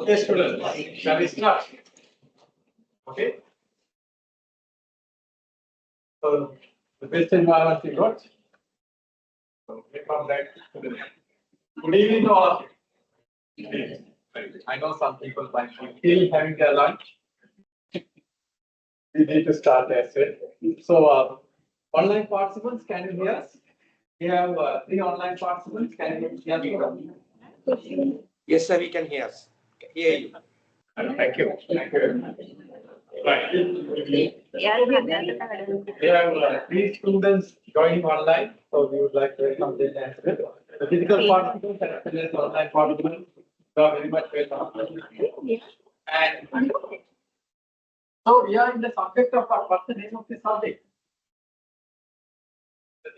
Okay, students, shall we start? Okay. So the best environment we got. So we come back to the good evening to all of you. I know some people might be still having their lunch. We need to start as well. So online participants, can you hear us? We have 3 online participants. Can you hear us? Yes, sir, we can hear us. Hear you. Thank you. Thank you very much. Right. We have 3 students joining online, so we would like to welcome them as well. The physical participants and as well as online participants, you are very much welcome. And so we are in the subject of what's the name of this subject?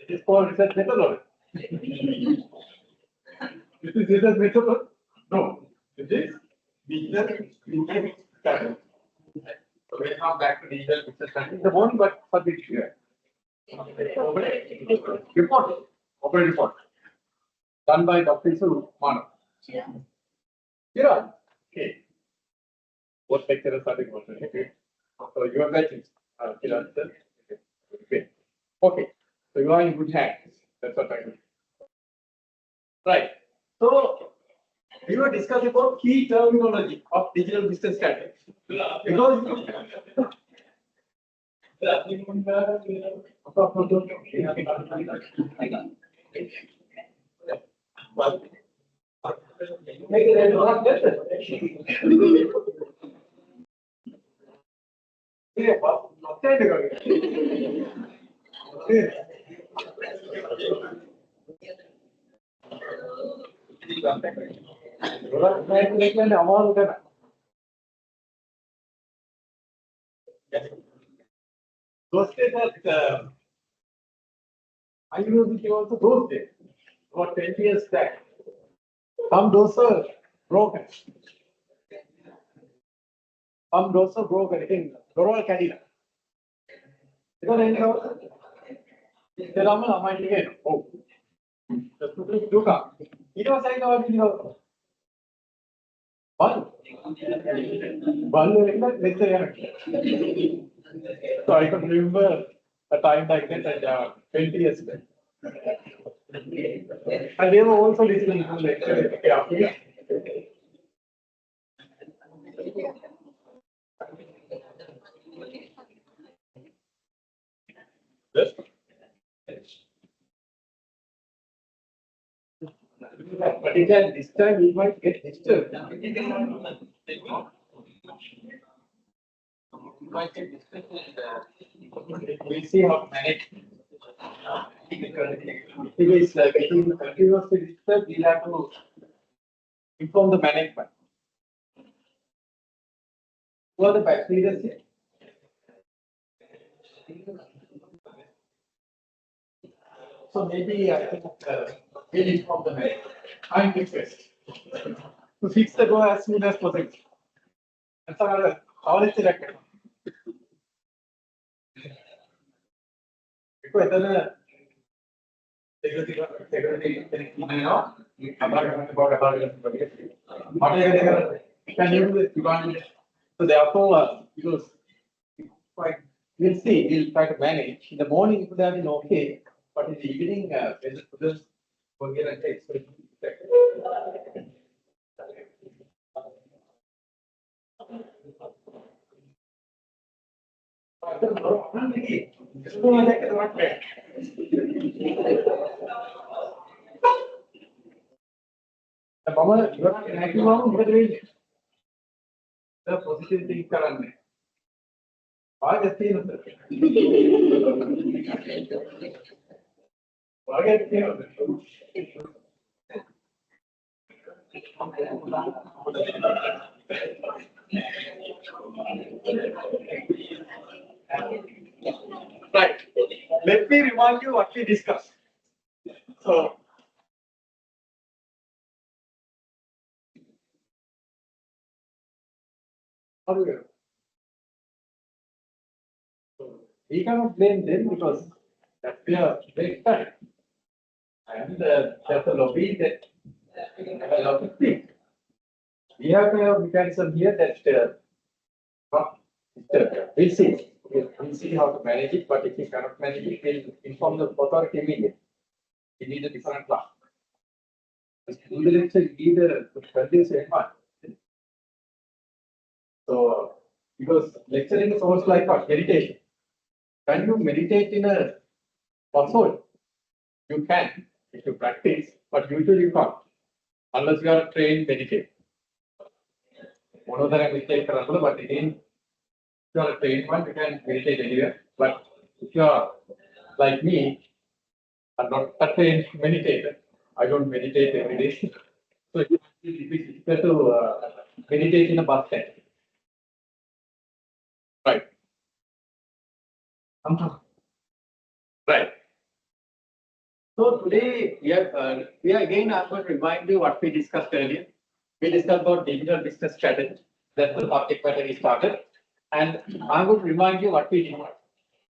It is called research methodology. This is research methodology? No. It is business study. So we'll come back to digital business study in the morning, but for this year. Report. Open report. Done by Dr. Isu Manav. Here. Okay. What lecturers are they? Okay. So you are batching. Okay. Okay. So you are in good hands. That's what I mean. Right. So we were discussing about key terminology of digital business strategy. Because those days that I used to also those days, about 10 years back. Some doors are broken. Some doors are broken in Doral Cadilla. Because I know the Raman might again. Oh, the students do come. It was like our video. One. So I can remember a time like that at 20 years back. And they were also listening to lecture. Yeah. Yes. But this time we might get disturbed. We'll see how to manage. If it is getting continuously disturbed, we'll have to inform the management. Who are the batch leaders here? So maybe I think we'll inform the management. I request to fix the door as soon as possible. That's all it's elected. Because so therefore, because we'll see, we'll try to manage. In the morning, it would have been okay, but in the evening, when the students will get a text. The positive thing currently. I just see right. Let me remind you what we discussed. So, we cannot blame them because that's their break time. And there's a lobby that have a lot of things. we have a mechanism here that we'll see. We'll see how to manage it, but if we cannot manage it, we'll inform the authority immediately. We need a different class. Do the lecture, you need a conducive environment. So, because lecturing is almost like what? Meditation. Can you meditate in a household? You can if you practice, but usually you can't unless you are a trained meditator. One of the meditate but again, if you are a trained one, you can meditate anywhere. But if you are like me, I'm not a trained meditator. I don't meditate every day. So it is difficult to meditate in a bus stand. Right. Right. So today we are again I'm going to remind you what we discussed earlier. We discussed about digital business strategy. That's the subject matter we started. And I'm going to remind you what we did.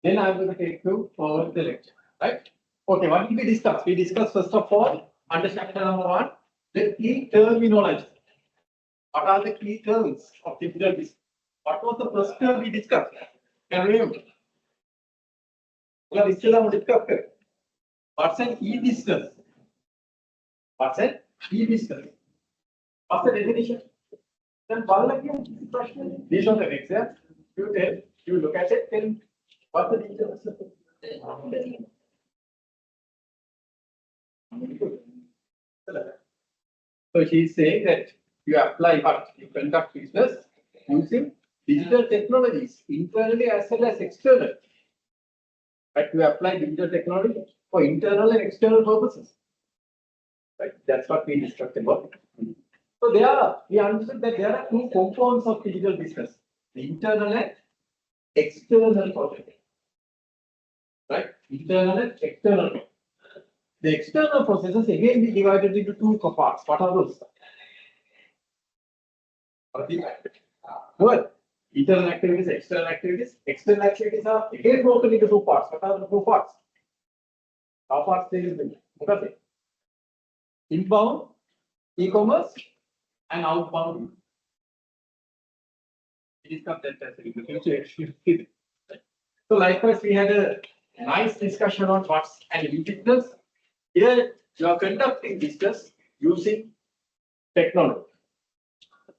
Then I'm going to take you forward the lecture. Right? Okay, what did we discuss? We discussed first of all, understanding number one, the key terminology. What are the key terms of digital business? What was the first term we discussed? Can you remember? What's an e-business? What's an e-business? What's the definition? Then these are the things, yeah? You tell, you look at it, then what's the details? So she's saying that you apply what? You conduct business using digital technologies, internally as well as external. Right? You apply digital technology for internal and external purposes. Right? That's what we discussed about. So we understood that there are two components of digital business, the internal and external process. Right? Internal and external. The external processes again we divided into two parts. What are those? Good. Internal activities, external activities. External activities are again broken into two parts. What are the two parts? How parts there is the inbound, e-commerce, and outbound. We discussed that as in the future. So likewise, we had a nice discussion on what's an e-business. Here you are conducting business using technology.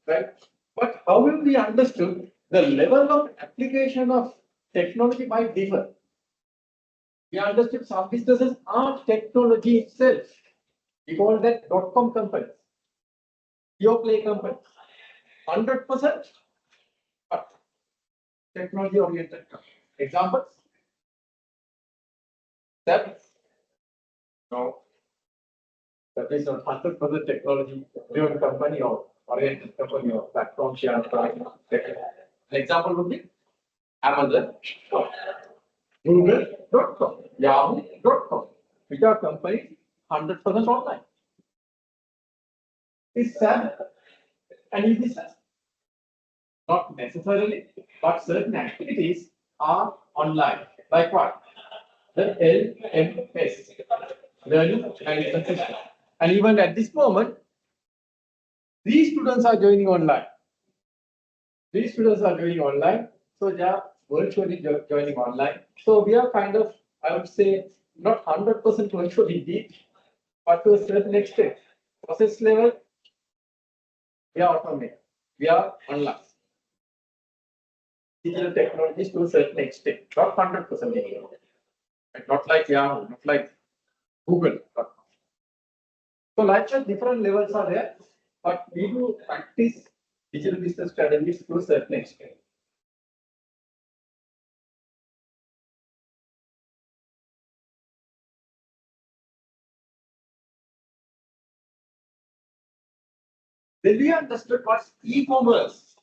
Right? But how will we understood the level of application of technology might differ? We understood some businesses are technology itself. We call that .com companies, pure play companies, 100% technology oriented. Examples? That no, that is not 100% technology driven company or oriented company or platform share. An example would be Amazon, Google.com, Yahoo.com, which are companies 100% online. Is SAP an e-business? Not necessarily, but certain activities are online. Like what? The LMS, Learning Management System. And even at this moment, these students are joining online. These students are joining online, so they are virtually joining online. So we are kind of, I would say, not 100% virtually deep, but to a certain extent. Process level, we are automated. We are online. Digital technologies to a certain extent, not 100%. Not like Yahoo, not like Google. So likewise, different levels are there, but we do practice digital business strategies to a certain extent. Then we understood what's e-commerce.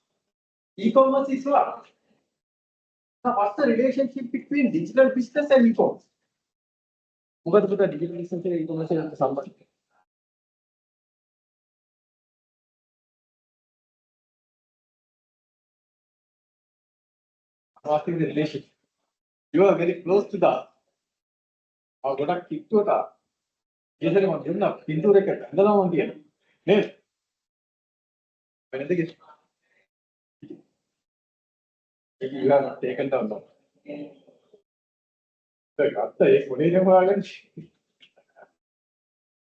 E-commerce is what? Now, what's the relationship between digital business and e-commerce? What is the digital business and e-commerce is somebody? I'm asking the relationship. You are very close to that. Or go to keep to that. Yes, I want to know. Into record. When is it? You have taken down.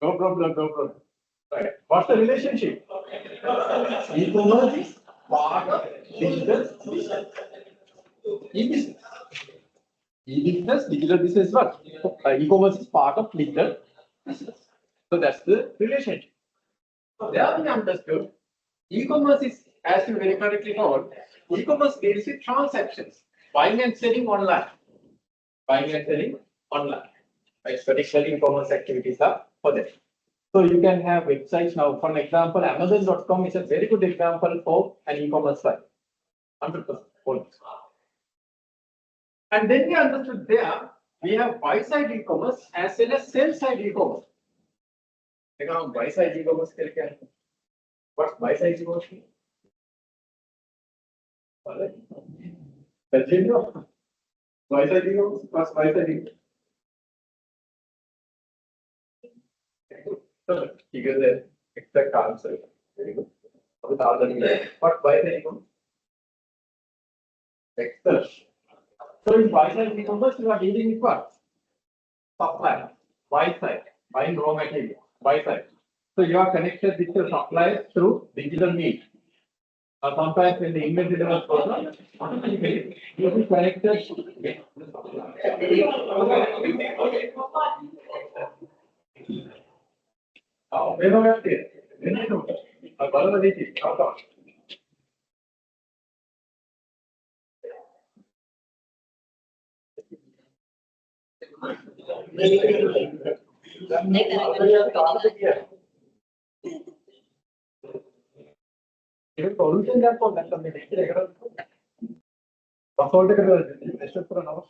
No problem, no problem. Right. What's the relationship? E-commerce is part of digital business. E-business. E-business, digital business is what? E-commerce is part of digital business. So that's the relationship. So there we understood. E-commerce is, as you very correctly told, e-commerce deals with transactions, buying and selling online. Buying and selling online. Right? Traditionally, e-commerce activities are for that. So you can have websites now. For example, Amazon.com is a very good example for an e-commerce site. 100%. And then we understood there, we have buy-side e-commerce as well as sell-side e-commerce. Buy-side e-commerce. What's buy-side e-commerce? Buy-side e-commerce? What's buy-side e-commerce? So, figure the exact answer. Very good. What buy-side e-commerce? Excel. So in buy-side e-commerce, you are dealing with what? Supply. Buy-side. Buying raw material. Buy-side. So you are connected with your suppliers through digital means. Sometimes when the inventory levels goes up, automatically you will be connected with the supplier. Where are you? Even solution that for that something for an hour.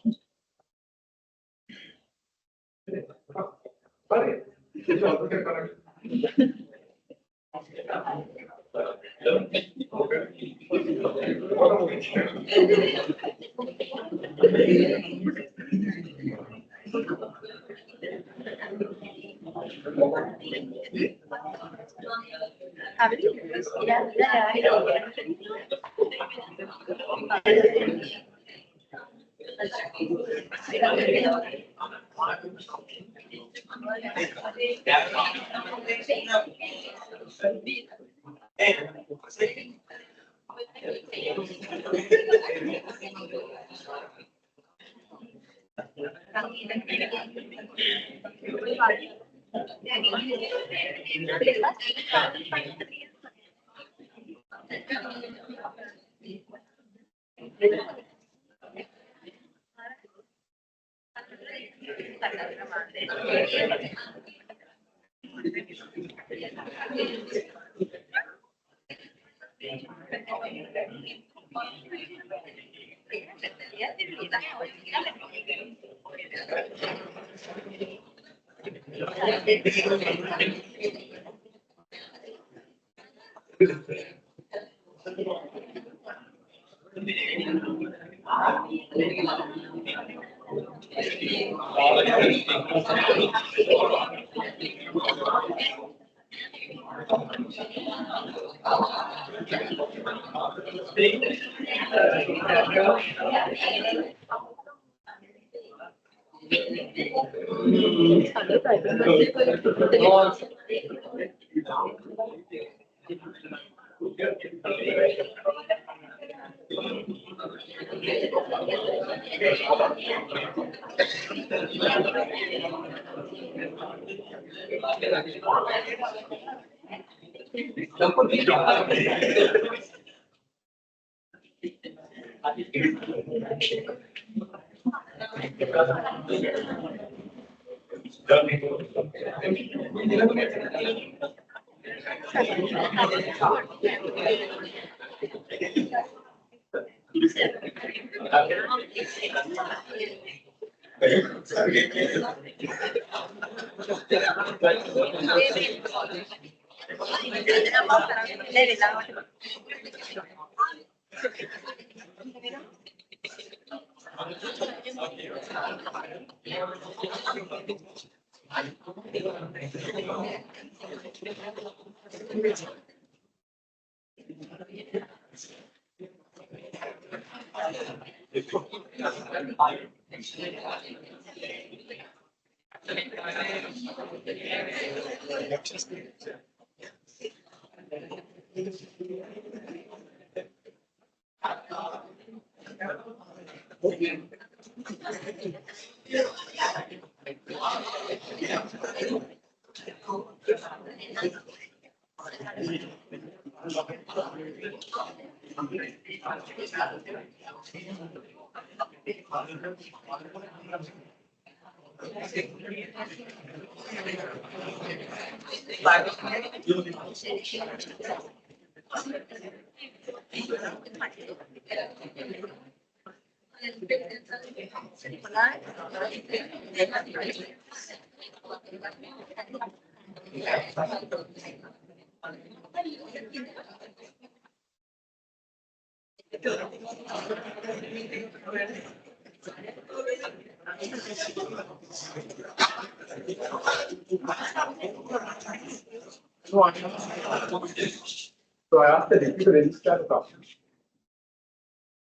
So I asked the deputy registrar to come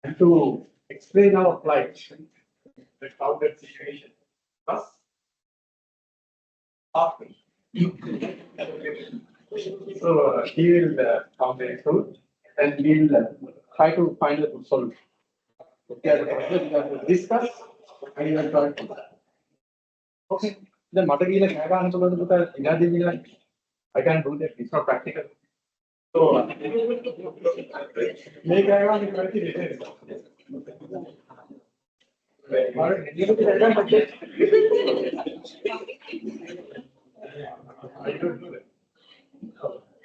and to explain our plight, the crowded situation. Plus, after. So he will come very soon and we will try to find a good solution. Okay, we have to discuss and we will try to. Okay, then Matagila I can't do that, it's not practical. So, make I want to I don't know that.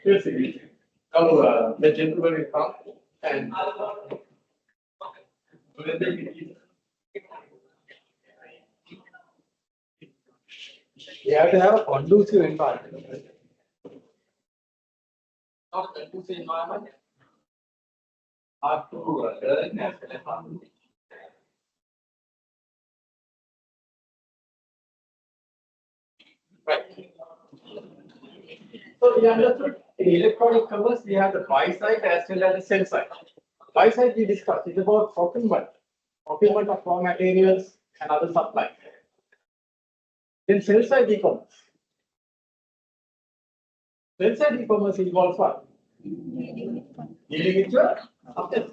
Here's the now the gentleman will come and you have to have a conducive environment. Not conducive environment. Have to learn as well. Right. So we understood in electronic commerce we have the buy side as well as the sell side. Buy side we discussed is about procurement of raw materials and other supplies. Then sell side e-commerce. Sell side e-commerce involves what? Dealing with your customers.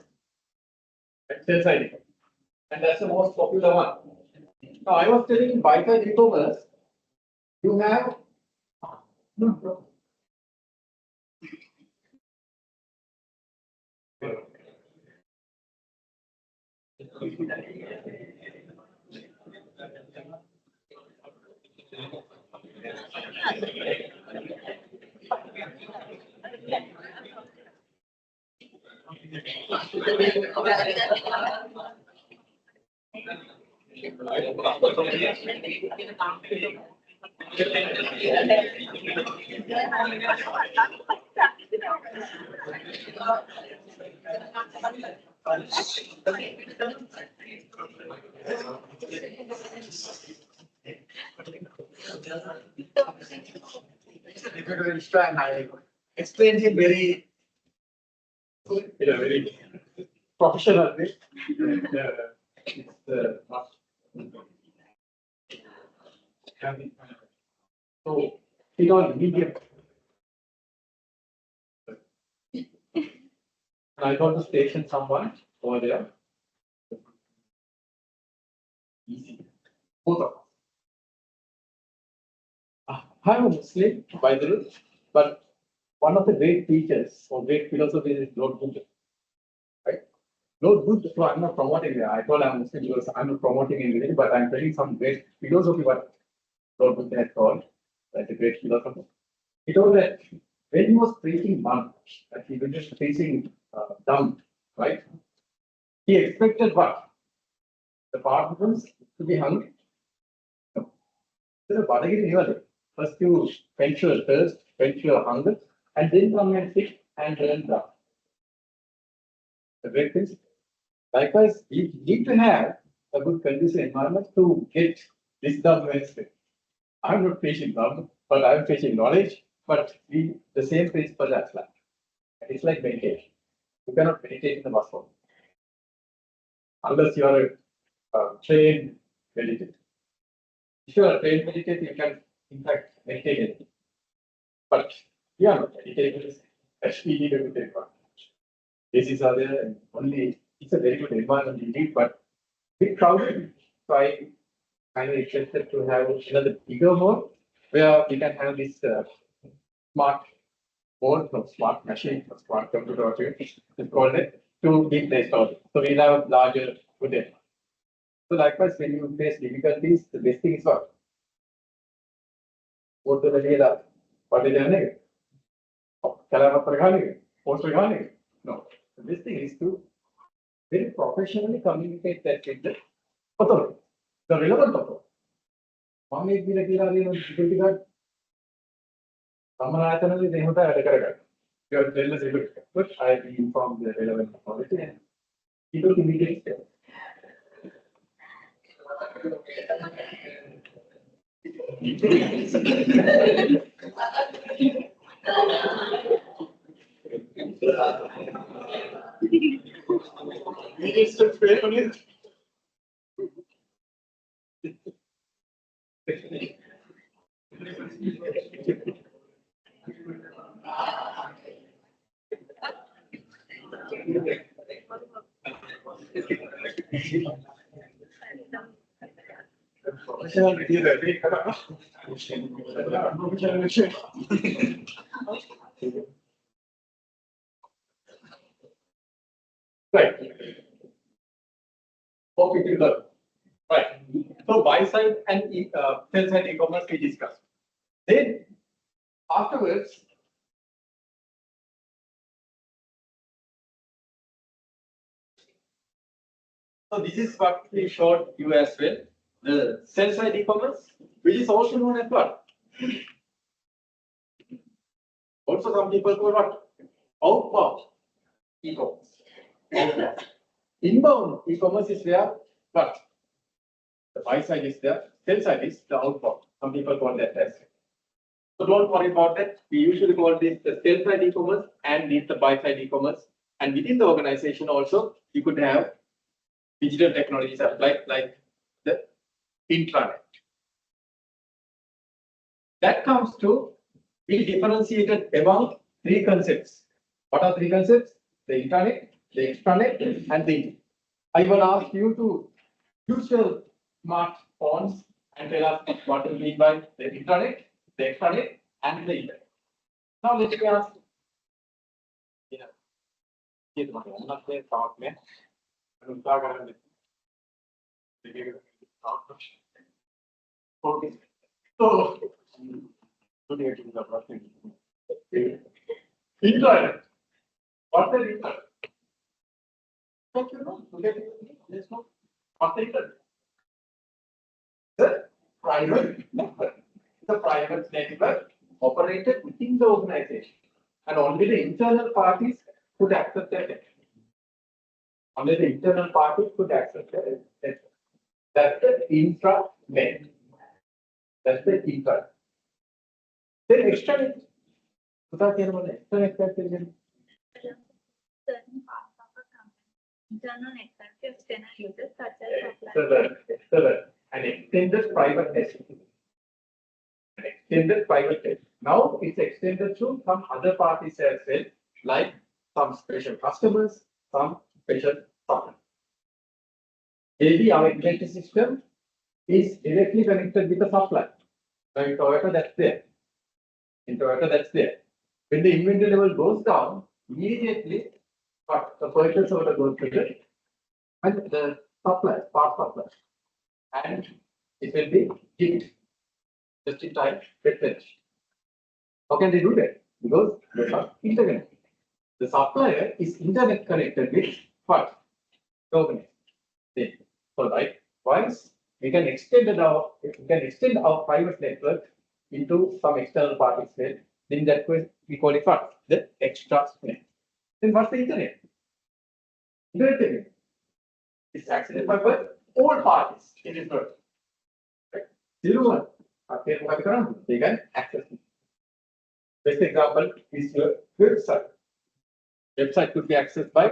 Sell side e-commerce. And that's the most popular one. Now I was telling in buy side e-commerce, you have and I explained it very in a very professional way. So it on medium. I got to station someone over there. Easy. Both of us. I'm a Muslim, by the way, but one of the great teachers or great philosophers is Lord Buddha. Right? Lord Buddha, so I'm not promoting it. I told I'm Muslim because I'm not promoting anything, but I'm telling some great philosophy what Lord Buddha had called. That's a great philosopher. He told that when he was preaching monk, that he was just preaching down, right? He expected what? The participants to be hungry. No. So first you quench your thirst, quench your hunger, and then come and sit and learn down. The great thing. Likewise, you need to have a good conducive environment to get this down Wednesday. I'm not preaching down, but I'm preaching knowledge, but the same principle as well. It's like meditation. You cannot meditate in the bus stop unless you are a trained meditator. If you are a trained meditator, you can in fact meditate anything. But yeah, no, meditation is actually needed to take part. Bases are there and only it's a very good environment indeed, but big crowded. So I kind of interested to have another bigger mode where we can have this smart board, no, smart machine, or smart computer, whatever it's called it, to be placed on. So we'll have larger good data. So likewise, when you face difficulties, the best thing is what? What the data? What is the no. The best thing is to very professionally communicate that with the authority, the relevant authority. One may be regularly difficulty that Ramanatanali, they have the you are jealous, but I will inform the relevant authority and people immediately step. Right. Hope it is done. Right. So buy side and sell side e-commerce we discussed. Then afterwards, so this is what we showed you as well. The sell side e-commerce, which is also known as what? Also, some people call what? Outbound e-commerce. Inbound e-commerce is where what? The buy side is there, sell side is the outbound. Some people call that as. So don't worry about that. We usually call this the sell side e-commerce and this the buy side e-commerce. And within the organization also, you could have digital technologies applied like the intranet. That comes to be differentiated among three concepts. What are three concepts? The intranet, the extranet, and the internet. I will ask you to use your smartphones and tell us what you mean by the intranet, the extranet, and the internet. Now let me ask. I'm not there, talk, man. Okay. So, internet. What is internet? Don't you know? Let's know. What is internet? The private network. The private network operated within the organization, and only the internal parties could access that network. Only the internal parties could access that network. That's the intranet. That's the intranet. Then extranet. Extranet. Certain parts of a company, internal network to external users such as Excellent. An extended private network. An extended private network. Now it's extended to some other parties as well, like some special customers, some special suppliers. Maybe our inventory system is directly connected with the supply. Now in Toyota, that's there. In Toyota, that's there. When the inventory level goes down, immediately but the purchase order goes to the and the suppliers, part suppliers, and it will be hit just in time replenish. How can they do that? Because they are interconnected. The supplier is internet connected with what? The organization. So likewise, we can extend our private network into some external parties. In that way, we call it what? The extra net. Then what's the internet? Internet is accessed by all parties in this world. Right? Zero one. They can access it. Best example is your website. Website could be accessed by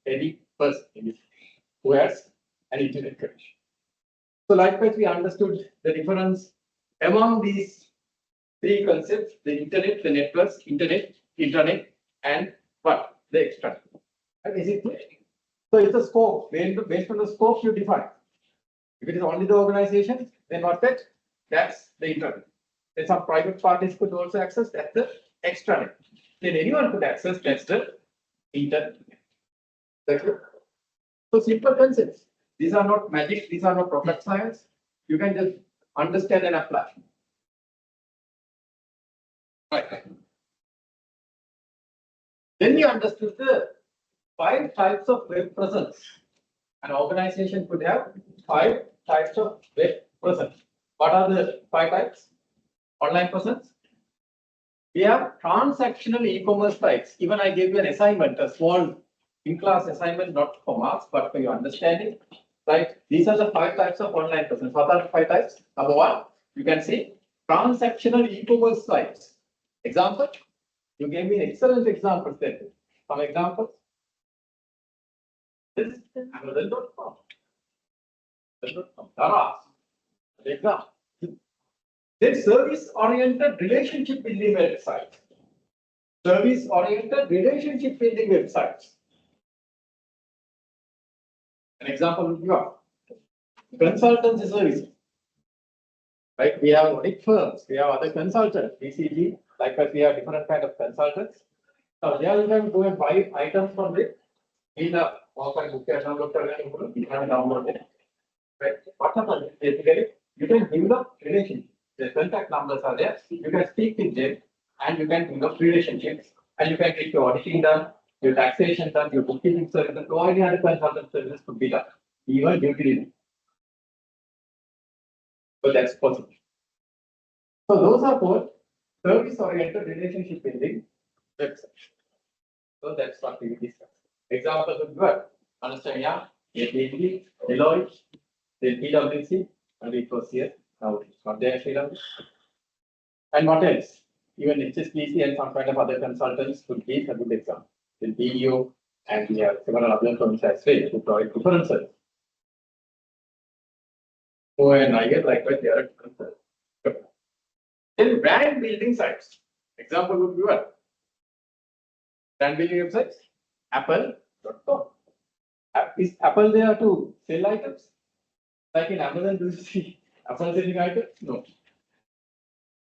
any person who has an internet connection. So likewise, we understood the difference among these three concepts: the internet, the networks, internet, intranet, and what? The extranet. And is it clear? So it's a scope. Based on the scope you define. If it is only the organization, then what's that? That's the intranet. Then some private parties could also access, that's the extranet. Then anyone could access, that's the internet. That's it. So simple concepts. These are not magic, these are not rocket science. You can just understand and apply. Right. Then we understood the 5 types of web presence. An organization could have 5 types of web presence. What are the 5 types? Online presence. We have transactional e-commerce types. Even I gave you an assignment, a small in-class assignment, not for marks, but for your understanding. Right? These are the 5 types of online presence. What are the 5 types? Number 1, you can see transactional e-commerce sites. Example, you gave me an excellent example there. Some examples. This is Amazon.com. Example. Then service-oriented relationship building websites. Service-oriented relationship building websites. An example would be consultancy services. Right? We have audit firms, we have other consultants, BCG, likewise we have different kind of consultants. Now they are going to go and buy items from it. In the book you can download it. Right? What happens basically, you can develop relationships. The contact numbers are there. You can speak with them and you can develop relationships. And you can get your auditing done, your taxation done, your bookkeeping services, or any other consultant services could be done. Even due diligence. So that's possible. So those are called service-oriented relationship building websites. So that's what we discuss. Examples would be what? Understand, yeah? APG, Deloitte, then PwC, and it was here. Now it's not there, Srilanka. And what else? Even HSBC and some kind of other consultants could be a good example. Then BDO and we have several other firms as well who provide different services. So and I get likewise there are different services. Then brand building sites. Example would be what? Brand building websites. Apple.com. Is Apple there to sell items? Like in Amazon, do you see Apple selling items? No.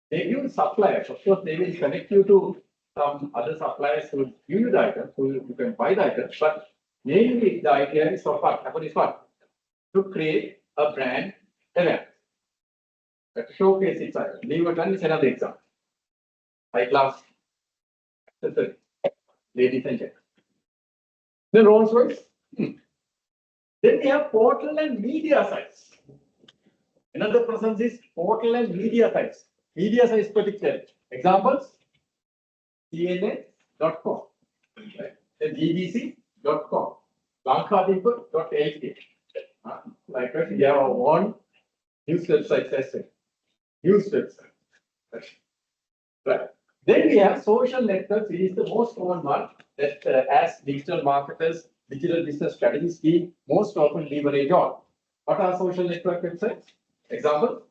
They give suppliers. Of course, they will connect you to some other suppliers who give you the items, who you can buy the items. But mainly the idea is of what? Apple is what? To create a brand awareness. To showcase its item. Leave it is another example. High class accessory. Ladies and gentlemen. Then Rolls Royce. Then we have portal and media sites. Another presence is portal and media sites. Media sites particularly. Examples: CNN.com, then BBC.com, Lanka.lk. Likewise, we have our own news websites as well. News website. Right. Then we have social networks. It is the most common one that as digital marketers, digital business strategies, we most often leverage on. What are social network websites? Example?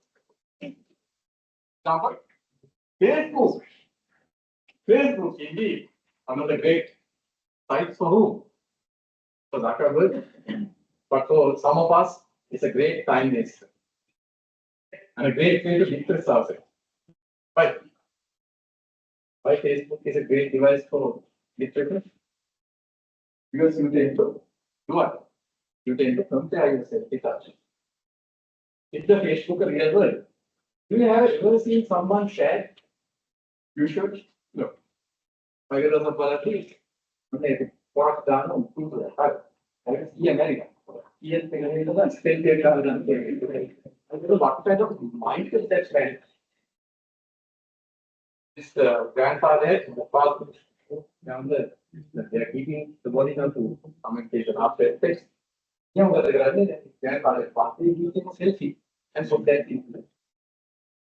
Facebook. Facebook, indeed, one of the great sites for whom? For Zuckerberg. But for some of us, it's a great time waster. And a great way to express ourselves. Why? Why Facebook is a great device for literature? Because you tend to do what? You tend to compare yourself with others. Is the Facebook a real world? Do you have ever seen someone share? You should look. I get a quality. Okay, what done on Google? I see America. Yes, still they are done. What kind of mind is that man? This grandfather, the father, down there, they are keeping the body down to communication after effects. Yeah, but the grandfather, he took a selfie and put that into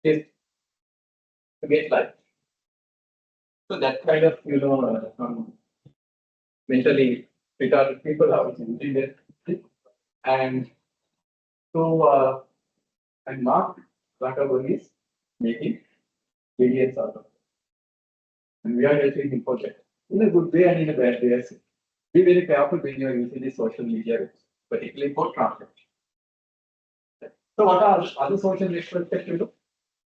his to get life. So that kind of, mentally retarded people are using it. And so, and Mark Zuckerberg is making billions out of it. And we are helping him for that. In a good way and in a bad way. Be very careful when you are using the social media, particularly for transaction. So what are other social networks that you do?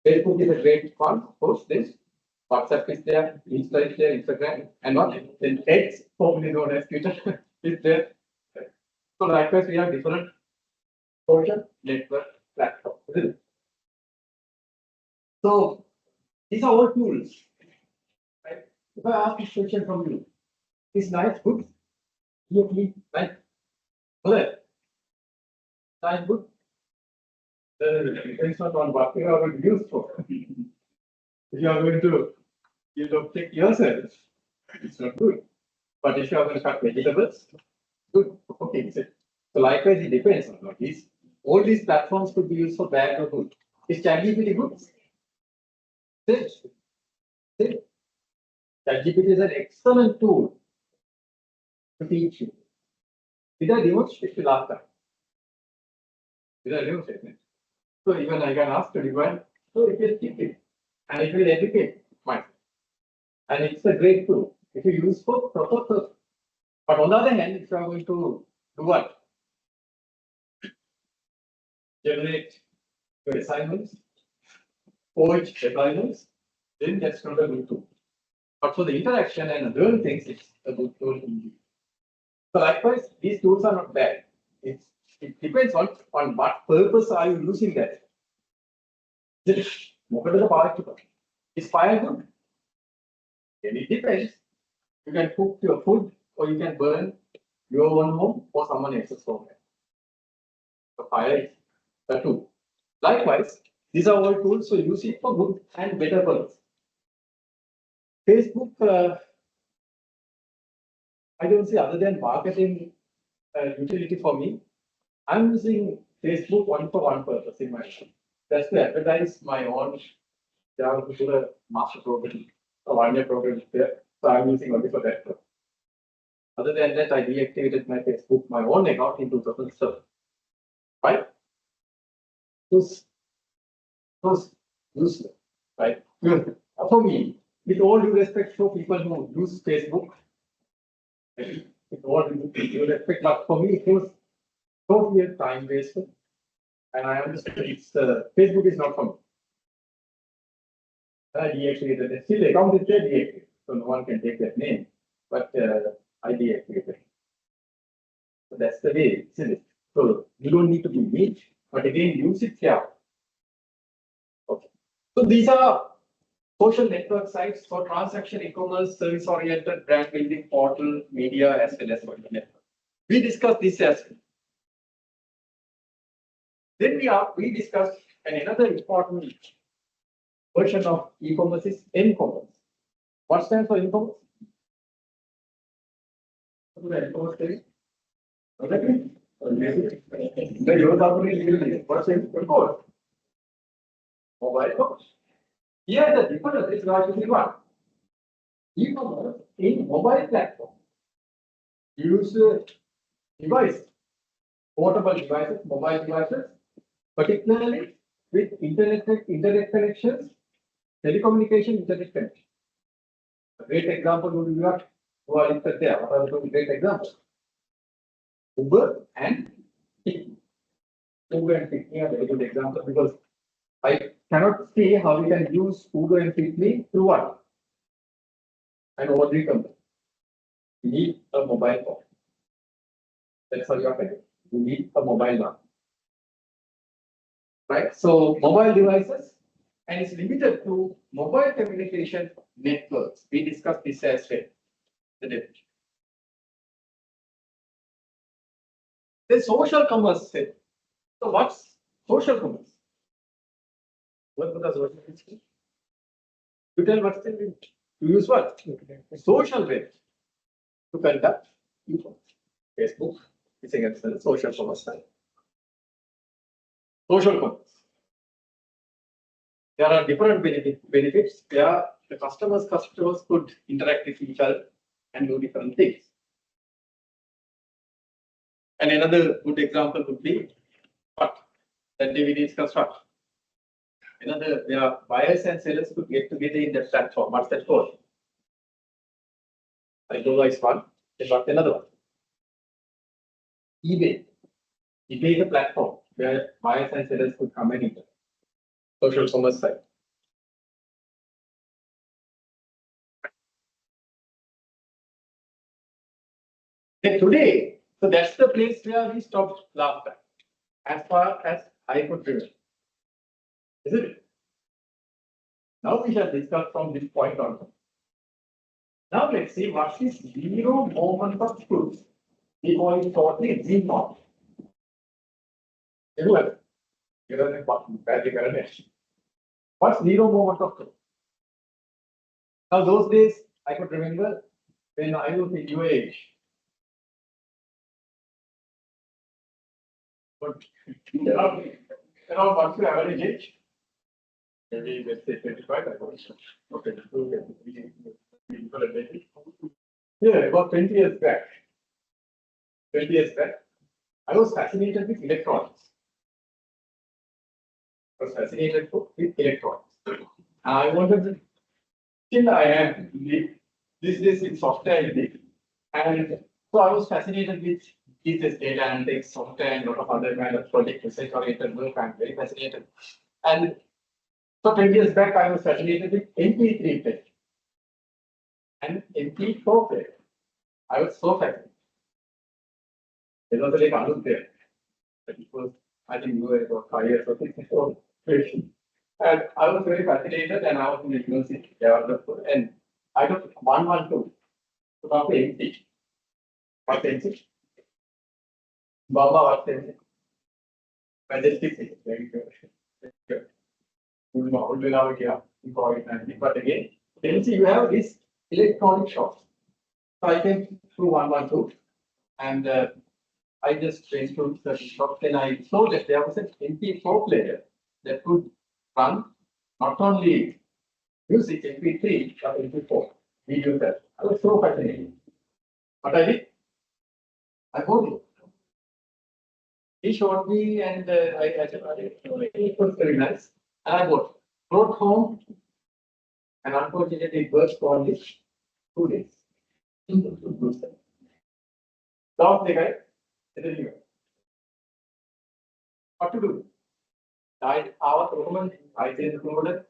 Facebook is a great one, of course, this. WhatsApp is there, Insta is there, Instagram, and what? Then X, formerly known as Twitter, is there. So likewise, we have different social network platforms. So these are all tools. Right? If I ask this question from you, is nice good? Right? Correct. Nice good? Depends not on what you are going to use for. If you are going to, take yourself, it's not good. But if you are going to cut vegetables, good. Okay, so likewise, it depends on what is. All these platforms could be used for bad or good. Is ChatGPT good? ChatGPT is an excellent tool to teach you. Did I demonstrate it last time? Did I demonstrate it? So even I can ask to divide, so it will teach it and it will educate myself. And it's a great tool if you use for proper purpose. But on the other hand, if you are going to do what? Generate your assignments, forge assignments, then that's not a good tool. But for the interaction and learn things, it's a good tool. So likewise, these tools are not bad. It depends on what purpose are you using that. Is fire good? Then it depends. You can cook your food or you can burn your own home or someone else's home. So fire is a tool. Likewise, these are all tools, so use it for good and better purpose. Facebook, I don't see other than marketing utility for me. I'm using Facebook one for one purpose in my life. That's to advertise my own master program, a 1 year program there. So I'm using only for that purpose. Other than that, I deactivated my Facebook, my own account in 2007. Right? Those useless. Right? For me, with all due respect for people who use Facebook, with all due respect, but for me, it was totally a time waster. And I understand it's Facebook is not for me. I deactivated it. Still, account is there deactivated, so no one can take that name. But I deactivated it. So that's the way, isn't it? So you don't need to be rich, but again, use it here. Okay. So these are social network sites for transaction, e-commerce, service-oriented, brand building, portal, media, as well as social network. We discussed this as well. Then we discussed another important version of e-commerce is m-commerce. What stands for e-commerce? Okay. What's e-commerce? Mobile commerce. Here the difference is largely what? E-commerce in mobile platform. Use device, portable devices, mobile devices, particularly with internet connections, telecommunication internet connection. A great example would be what? Who are listed there? What are the two great examples? Uber and Tik. Uber and Tik are very good example because I cannot see how we can use Uber and Tik through what? And over the company. We need a mobile phone. That's how you are connected. You need a mobile one. Right? So mobile devices, and it's limited to mobile communication networks. We discussed this as well. The definition. The social commerce set. So what's social commerce? What does social commerce mean? You tell what's the meaning? You use what? Social web to conduct e-commerce. Facebook is against the social commerce side. Social commerce. There are different benefits where the customers could interact with each other and do different things. And another good example would be what that we discussed what. There are buyers and sellers could get together in that platform. What's that called? Alibaba is one. Then what's another one? eBay. eBay is a platform where buyers and sellers could come and enter. Social commerce site. Then today, so that's the place where we stopped last time, as far as I could remember. Isn't it? Now we shall discuss from this point on. Now let's see what is zero moment of truth. We call it shortly Z naught. Everyone, what's zero moment of truth? Now those days I could remember when I was in your age. But around what's your average age? Maybe let's say 25. Okay, yeah, about 20 years back. 20 years back, I was fascinated with electronics. with electronics. I wanted to, still I am these days in software engineering. And so I was fascinated with this data analytics, software, and a lot of other kind of project research oriented work. I'm very fascinated. And so 20 years back, I was fascinated with MP3 player and MP4 player. I was so fascinated. It was like Anand there. But it was, I think, you were about 5 years or 6 years old. And I was very fascinated, and I was in the university developer, and I took 112 to talk to MP. What's MP? Baba, what's MP? Majestic thing. Very good. But again, then see you have this electronic shop. So I came through 112, and I just went to the shop. Then I saw that there was an MP4 player that could run not only music MP3 but MP4 video that. I was so fascinated. What I did, I bought it. He showed me, and I said, it was very nice. And I brought home, and unfortunately, it worked for only 2 days. Lost the guy, didn't what to do? Our government, I changed the model,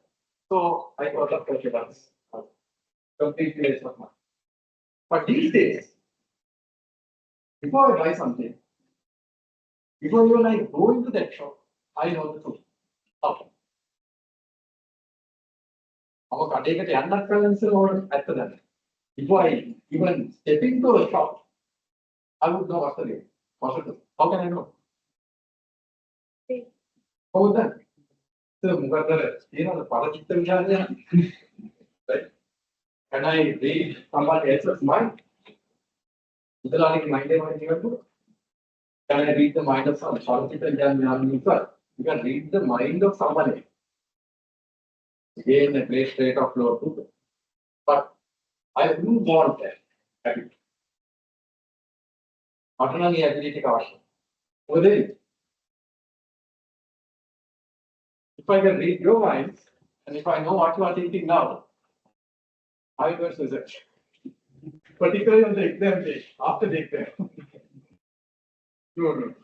so I got a questions. Complete waste of money. But these days, before I buy something, before even I go into that shop, I know the truth. Okay. Our කඩේකට යන්නත් කලින් ඉස්සෙල්ලා ඇත්ත දන්න. Before I even step into a shop, I would know what's the name. What's the truth? How can I know? How would that? So, the politics, right? Can I read someone else's mind? Can I read the mind of some political user? You can read the mind of someone else. Again, a great state of flow too. But I do want that. Autonomy ability caution. If I can read your minds, and if I know what you are thinking now, I will research. Particularly on the exam day, after the exam. No.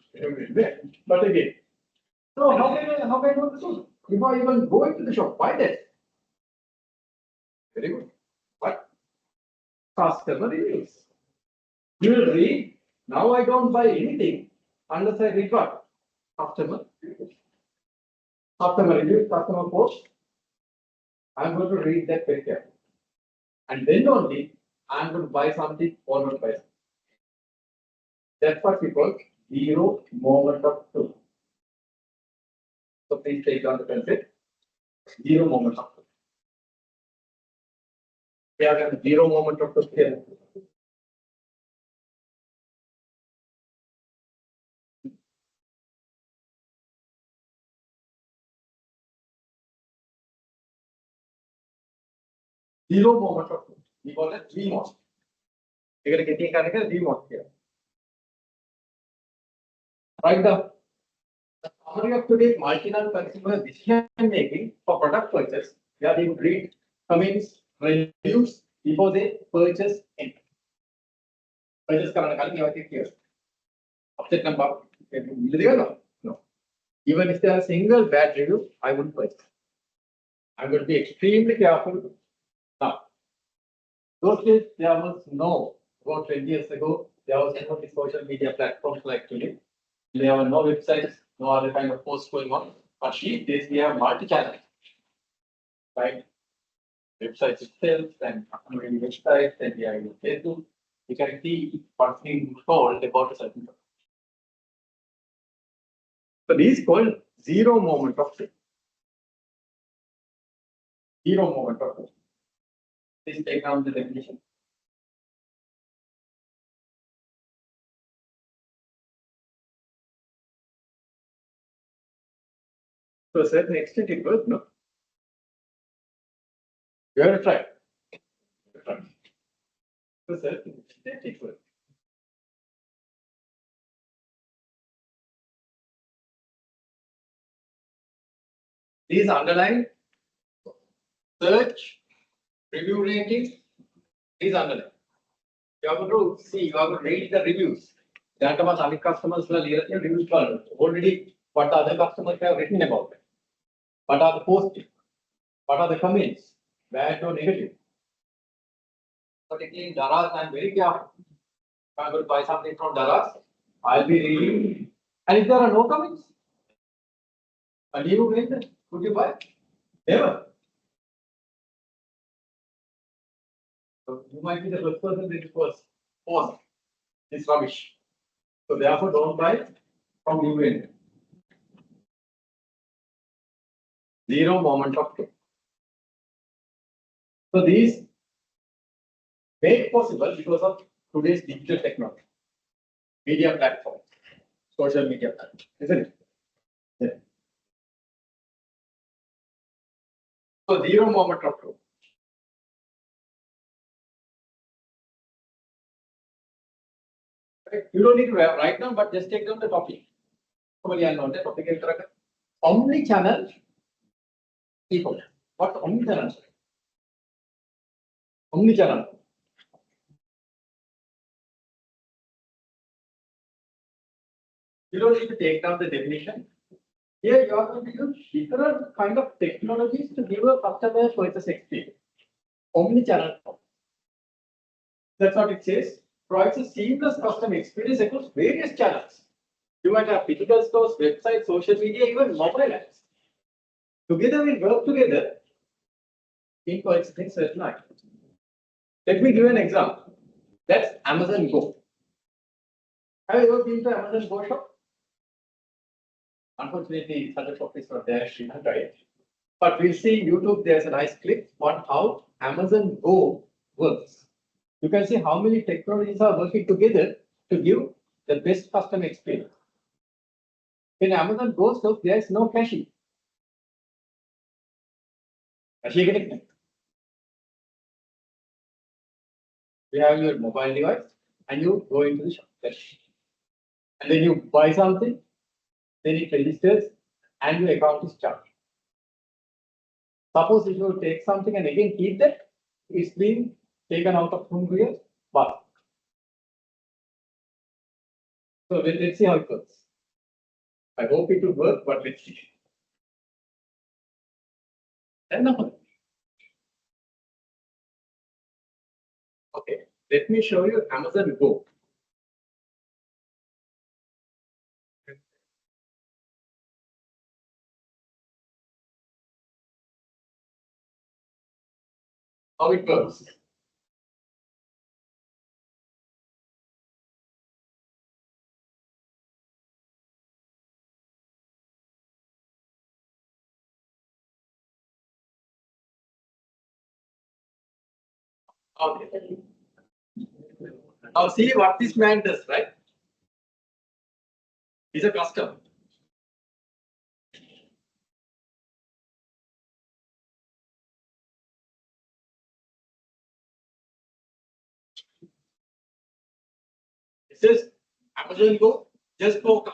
But again, so how can I know the truth? If I even go into the shop, why that? Very good. But customer reviews. You will read. Now I don't buy anything unless I read what? Customer reviews. Customer reviews, customer post. I'm going to read that very carefully. And then only I'm going to buy something or not buy something. That's what we call zero moment of truth. So please take down the pencil. Zero moment of truth. We have a zero moment of truth here. Zero moment of truth. We call it V mod. You're going to get the V mod here. Write down. The summary of today's multinational consumer decision making for product purchase, where they would read comments, reviews before they purchase anything. Purchase current here. Object number. No. Even if there are single bad review, I wouldn't purchase. I'm going to be extremely careful. Now, those days there was no, about 20 years ago, there was no social media platforms like today. There were no websites, no other kind of posts going on. But these days we have multi-channel, right? Websites itself and many websites, and we have Facebook. You can see what's being told about a certain topic. So this is called zero moment of truth. Zero moment of truth. Please take down the definition. To a certain extent, it works, no? You have to try. To a certain extent, it works. These underline search, review rating, these underline. You have to see, you have to read the reviews. That about other customers reviews already what other customers have written about it. What are the posting? What are the comments? Bad or negative? Particularly in Daraz, I'm very careful. If I'm going to buy something from Daraz, I'll be reading. And if there are no comments, and you will then, could you buy? Never. So you might be the first person that was forced. It's rubbish. So therefore, don't buy from you end. Zero moment of truth. So these made possible because of today's digital technology, media platforms, social media platforms, isn't it? Yeah. So zero moment of truth. Right? You don't need to write down, but just take down the topic. Somebody I know the topic. Omni-channel people. What's omni-channel? Omni-channel. You don't need to take down the definition. Here you are going to use different kind of technologies to give a customer purchase experience. Omni-channel. That's what it says. Provides a seamless customer experience across various channels. You might have physical stores, websites, social media, even mobile apps. Together we work together in purchasing certain items. Let me give an example. That's Amazon Go. Have you ever been to Amazon Go shop? Unfortunately, such a shop is not there, right? But we'll see YouTube, there's a nice clip on how Amazon Go works. You can see how many technologies are working together to give the best customer experience. In Amazon Go store, there is no caching. You have your mobile device and you go into the shop. And then you buy something, then it registers and your account is charged. Suppose if you take something and again keep that, it's been taken out of your basket. So let's see how it works. I hope it will work, but let's see. And now, okay, let me show you Amazon Go. How it works. Okay. Now see what this man does, right? He's a customer. It says Amazon Go, just go.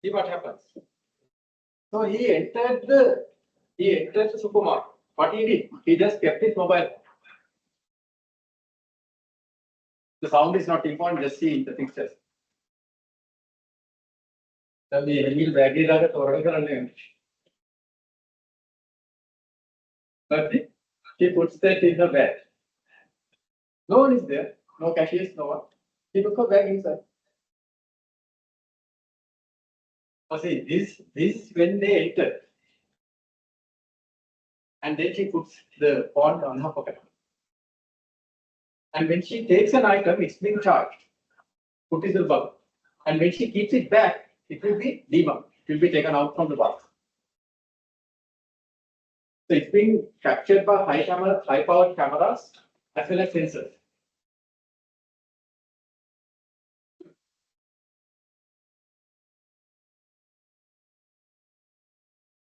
See what happens. So he entered the supermarket. What he did, he just kept his mobile. The sound is not important, just see the pictures. Then the heel bag is but he puts that in the bag. No one is there, no cashiers, no one. He took a bag inside. Oh, see, this is when they enter. And then she puts the phone on her pocket. And when she takes an item, it's being charged. Put it in the box. And when she keeps it back, it will be debunked. It will be taken out from the box. So it's being captured by high-powered cameras as well as sensors.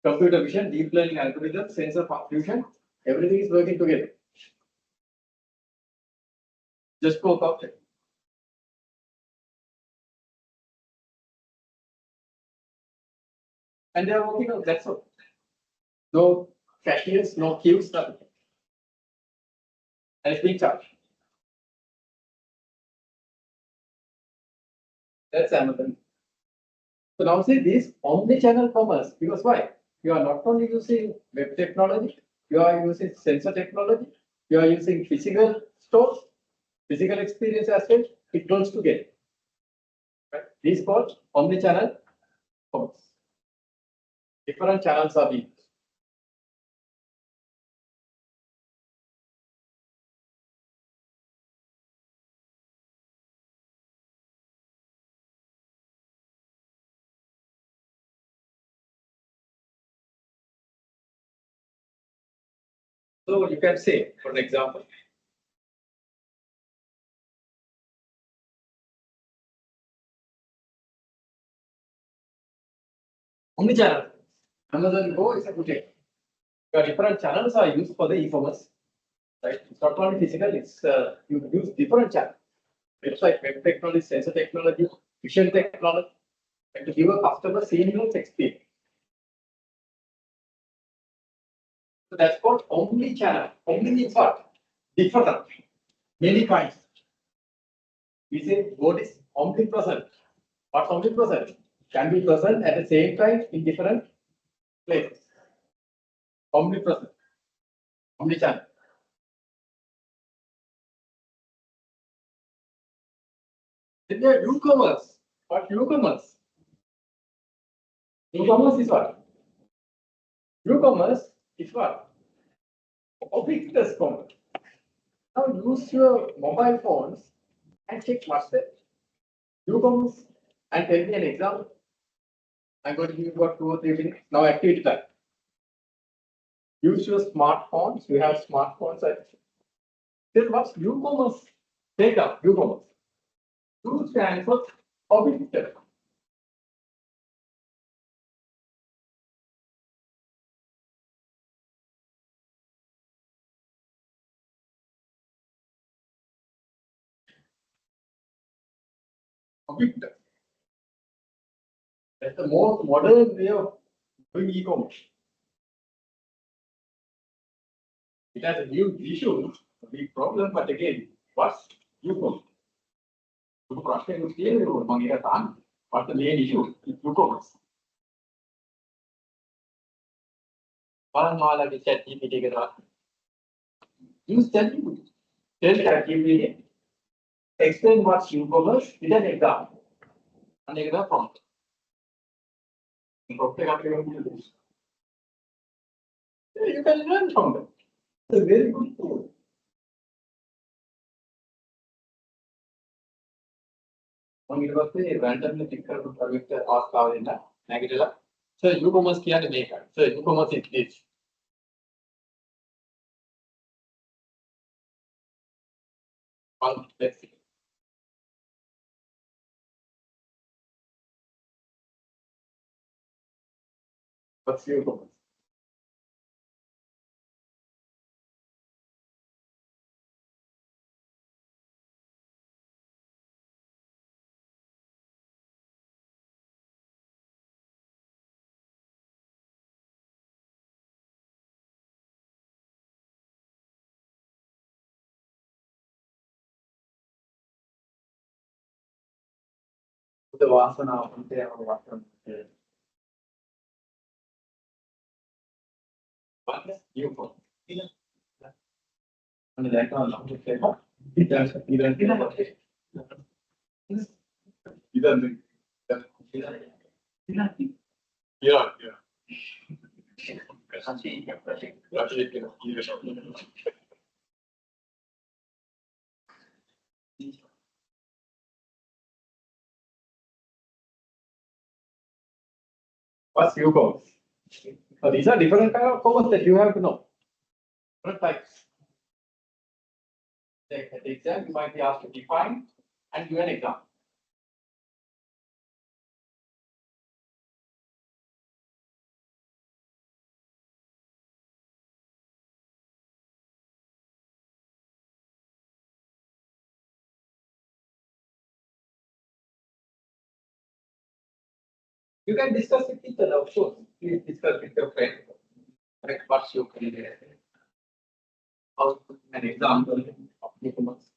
Computer vision, deep learning algorithms, sensor fusion, everything is working together. Just go up there. And they are working on that's all. No cashiers, no queues, nothing. And it's being charged. That's Amazon. So now see this omni-channel commerce, because why? You are not only using web technology, you are using sensor technology, you are using physical stores, physical experience as well, it goes together. Right? This is called omni-channel commerce. Different channels are being used. So you can say, for an example, omni-channel. Amazon Go is a good example. Your different channels are used for the e-commerce. Right? It's not only physical, it's you use different channels. Website, web technology, sensor technology, vision technology, and to give a customer seamless experience. So that's called omni-channel. Omni means what? Different, many kinds. We say God is omnipresent. What's omnipresent? Can be present at the same time in different places. Omnipresent, omni-channel. Then there are e-commerce. What e-commerce? E-commerce is what? E-commerce is what? Ubiquitous commerce. Now use your mobile phones and check what's the e-commerce and tell me an example. I'm going to give you about 2 or 3 minutes. Now activity time. Use your smartphones. You have smartphones. Then what's e-commerce? Take up e-commerce. U stands for ubiquitous. Ubiquitous. That's the most modern way of doing e-commerce. It has a huge issue, a big problem, but again, what's e-commerce? What's the main issue? It's e-commerce. Use ChatGPT. Tell ChatGPT, explain what's e-commerce with an example. An example prompt. You can learn from them. It's a very good tool. ඊට පස්සේ randomly pick කරපු project අවස්ථාව දෙන්න නැගිටලා so e-commerce කියන්නේ මේකයි. So e-commerce is this. Well, let's see. What's e-commerce? The Vasana, they are Vasana. What is you for? And that one, it doesn't. Yeah, yeah. What's you goals? These are different kind of goals that you have to know. Different types. At the exam, you might be asked to define and give an example. You can discuss with each other, of course. Please discuss with your friend. Like what's your career? How an example of performance.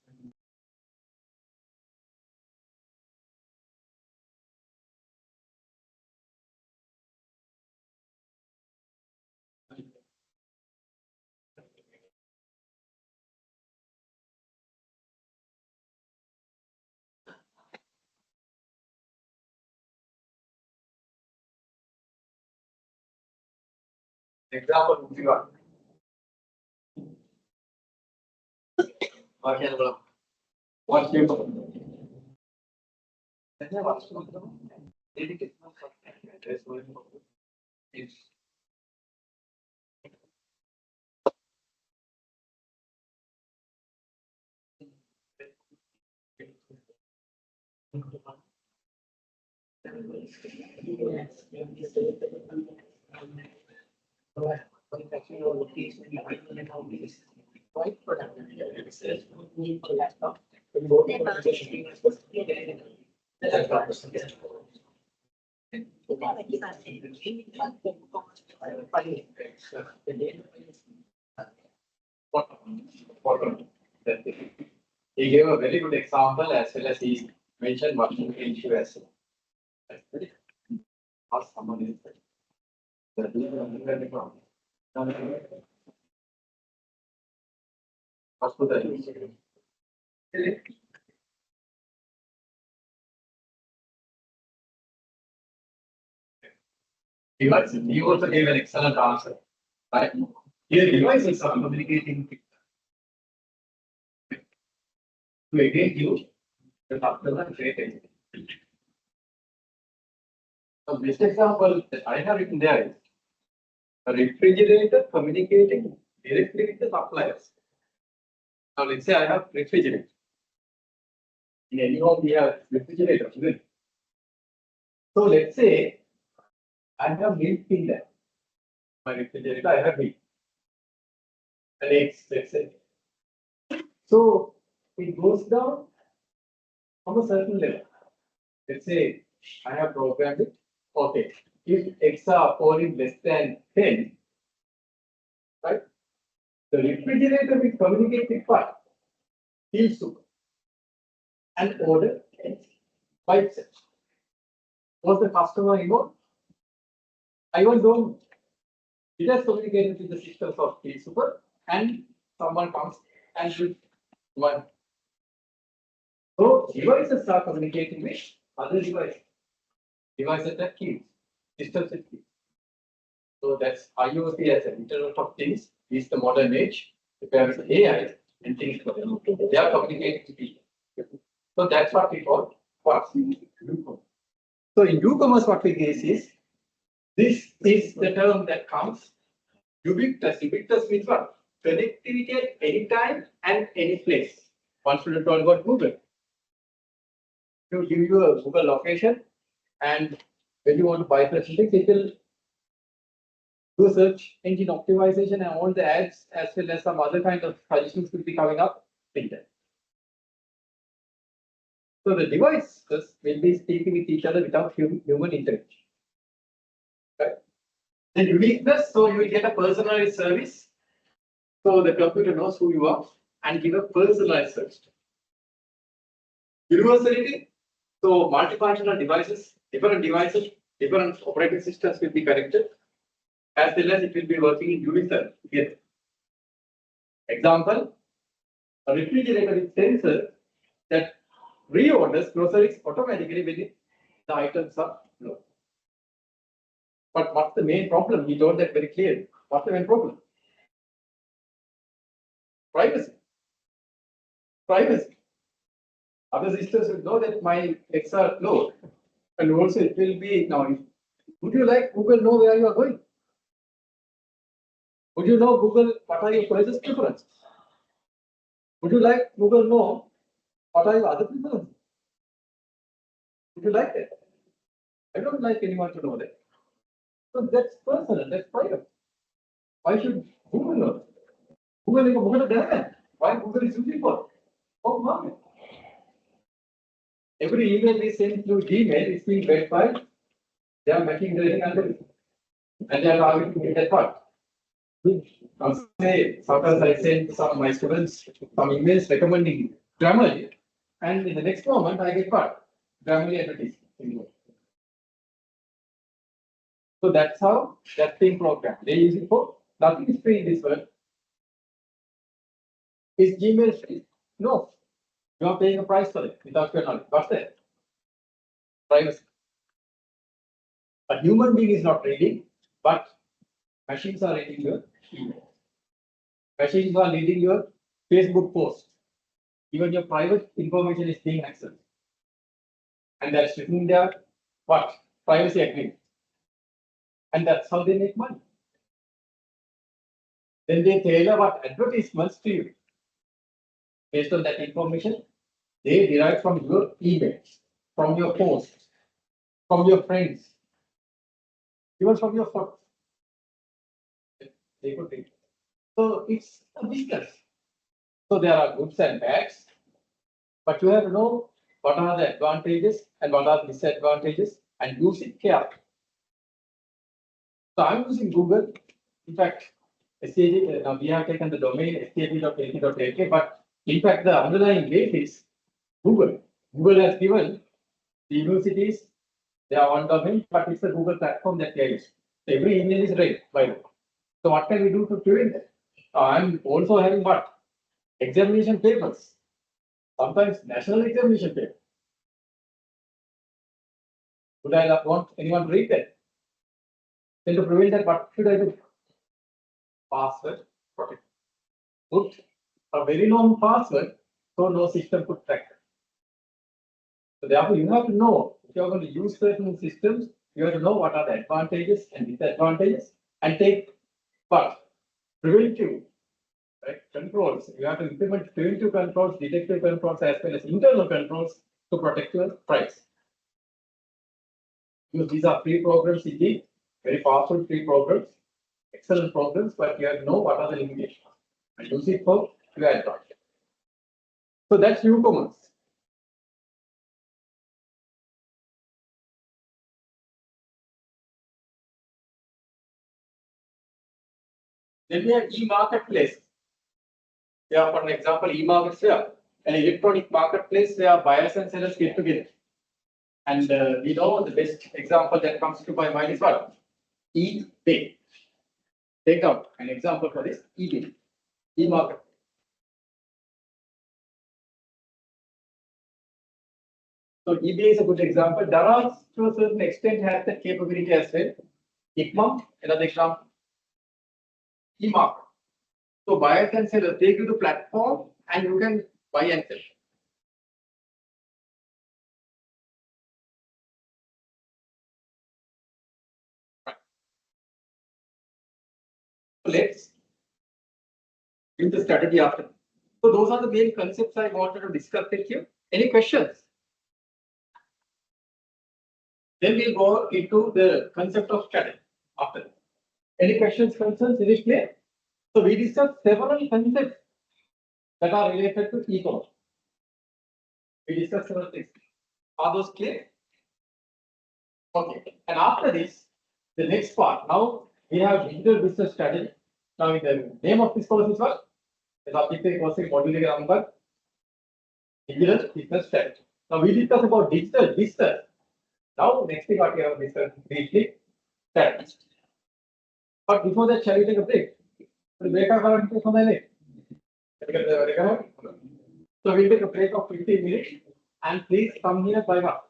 Example would be what? What's your goal? It's he gave a very good example as well as he mentioned working issue as well. Ask someone is you also gave an excellent answer, right? Here devices are communicating to again you the after great. So this example that I have written there is a refrigerator communicating directly with the suppliers. Now let's say I have refrigerator. In any home we have refrigerator. So let's say I have milk in there. My refrigerator, I have milk. And eggs, let's say. So it goes down from a certain level. Let's say I have programmed it. Okay. If eggs are falling less than 10, right? The refrigerator will communicate with what? He'll super and order by itself. Was the customer involved? I was don't. It has communicated with the systems of Heal Super and someone comes and will one. So devices are communicating with other devices. Devices that keys, systems that keys. So that's IoT as an Internet of Things is the modern age. There is AI and things. They are communicating to people. So that's what we call what? So in e-commerce, what we case is this is the term that comes ubiquitous. Ubiquitous means what? Connectivity at any time and any place. One student told about Google. To give you a Google location, and when you want to buy certain things, it will do search engine optimization and all the ads as well as some other kind of suggestions will be coming up in there. So the devices will be speaking with each other without human interaction. Right? The uniqueness, so you will get a personalized service. So the computer knows who you are and give a personalized service. Universality, So multifunctional devices, different operating systems will be connected, as well as it will be working in unison together. Example, a refrigerator with sensor that reorders groceries automatically when the items are low. But what's the main problem? He told that very clearly. What's the main problem? Privacy. Privacy. Other systems will know that my eggs are low. And also it will be now. Would you like Google know where you are going? Would you know Google what are your choices preferences? Would you like Google know what are your other preferences? Would you like that? I don't like anyone to know that. So that's personal, that's private. Why should Google know? Google does that. Why Google is using for? Oh, market. Every email we send through Gmail is being verified. They are making the algorithm. And they are targeting to that part. Sometimes I send some my students some emails recommending Grammarly, and in the next moment I get what? Grammarly advertising. So that's how that's being programmed. They use it for nothing is free in this world. Is Gmail free? No. You are paying a price for it without your knowledge. What's that? Privacy. A human being is not reading, but machines are reading your email. Machines are reading your Facebook post. Even your private information is being accessed. And that's written there, what? Privacy agreement. And that's how they make money. Then they tailor what advertisements to you. Based on that information, they derive from your emails, from your posts, from your friends, even from your photos. They could read. So it's a business. So there are goods and bads, but you have to know what are the advantages and what are the disadvantages and use it carefully. So I'm using Google. In fact, STG, now we have taken the domain stg.ac.lk, but in fact the underlying base is Google. Google has given the universities their own domain, but it's a Google platform that they use. So every email is read by Google. So what can we do to prevent that? I'm also having what? Examination papers. Sometimes national examination paper. Would I not want anyone to read that? Then to prevent that, what should I do? Password protect. Put a very long password so no system could track it. So therefore, you have to know if you are going to use certain systems, you have to know what are the advantages and disadvantages and take what? Preventive controls. You have to implement preventive controls, detective controls, as well as internal controls to protect your price. These are free programs indeed, very powerful free programs, excellent programs, but you have to know what are the limitations and use it for your advantage. So that's e-commerce. Then we have e-marketplace. Yeah, for an example, e-markets, an electronic marketplace where buyers and sellers get together. And we know the best example that comes to my mind is what? eBay. Take out an example for this eBay, e-market. So eBay is a good example. Dara, to a certain extent, has that capability as well. ICMA, another example. E-market. So buyers and sellers take you to platform and you can buy and sell. So let's do the strategy after. So those are the main concepts I wanted to discuss with you. Any questions? Then we'll go into the concept of strategy after. Any questions, concerns? Is it clear? So we discussed several concepts that are related to e-commerce. We discussed several things. Are those clear? Okay. And after this, the next part. Now we have digital business strategy. Now the name of this course is what? The topic course is module number digital business strategy. Now we discuss about digital. Now next thing what we have discussed briefly, that. But before that, shall we take a break? So we'll take a break of 15 minutes and please come here by what?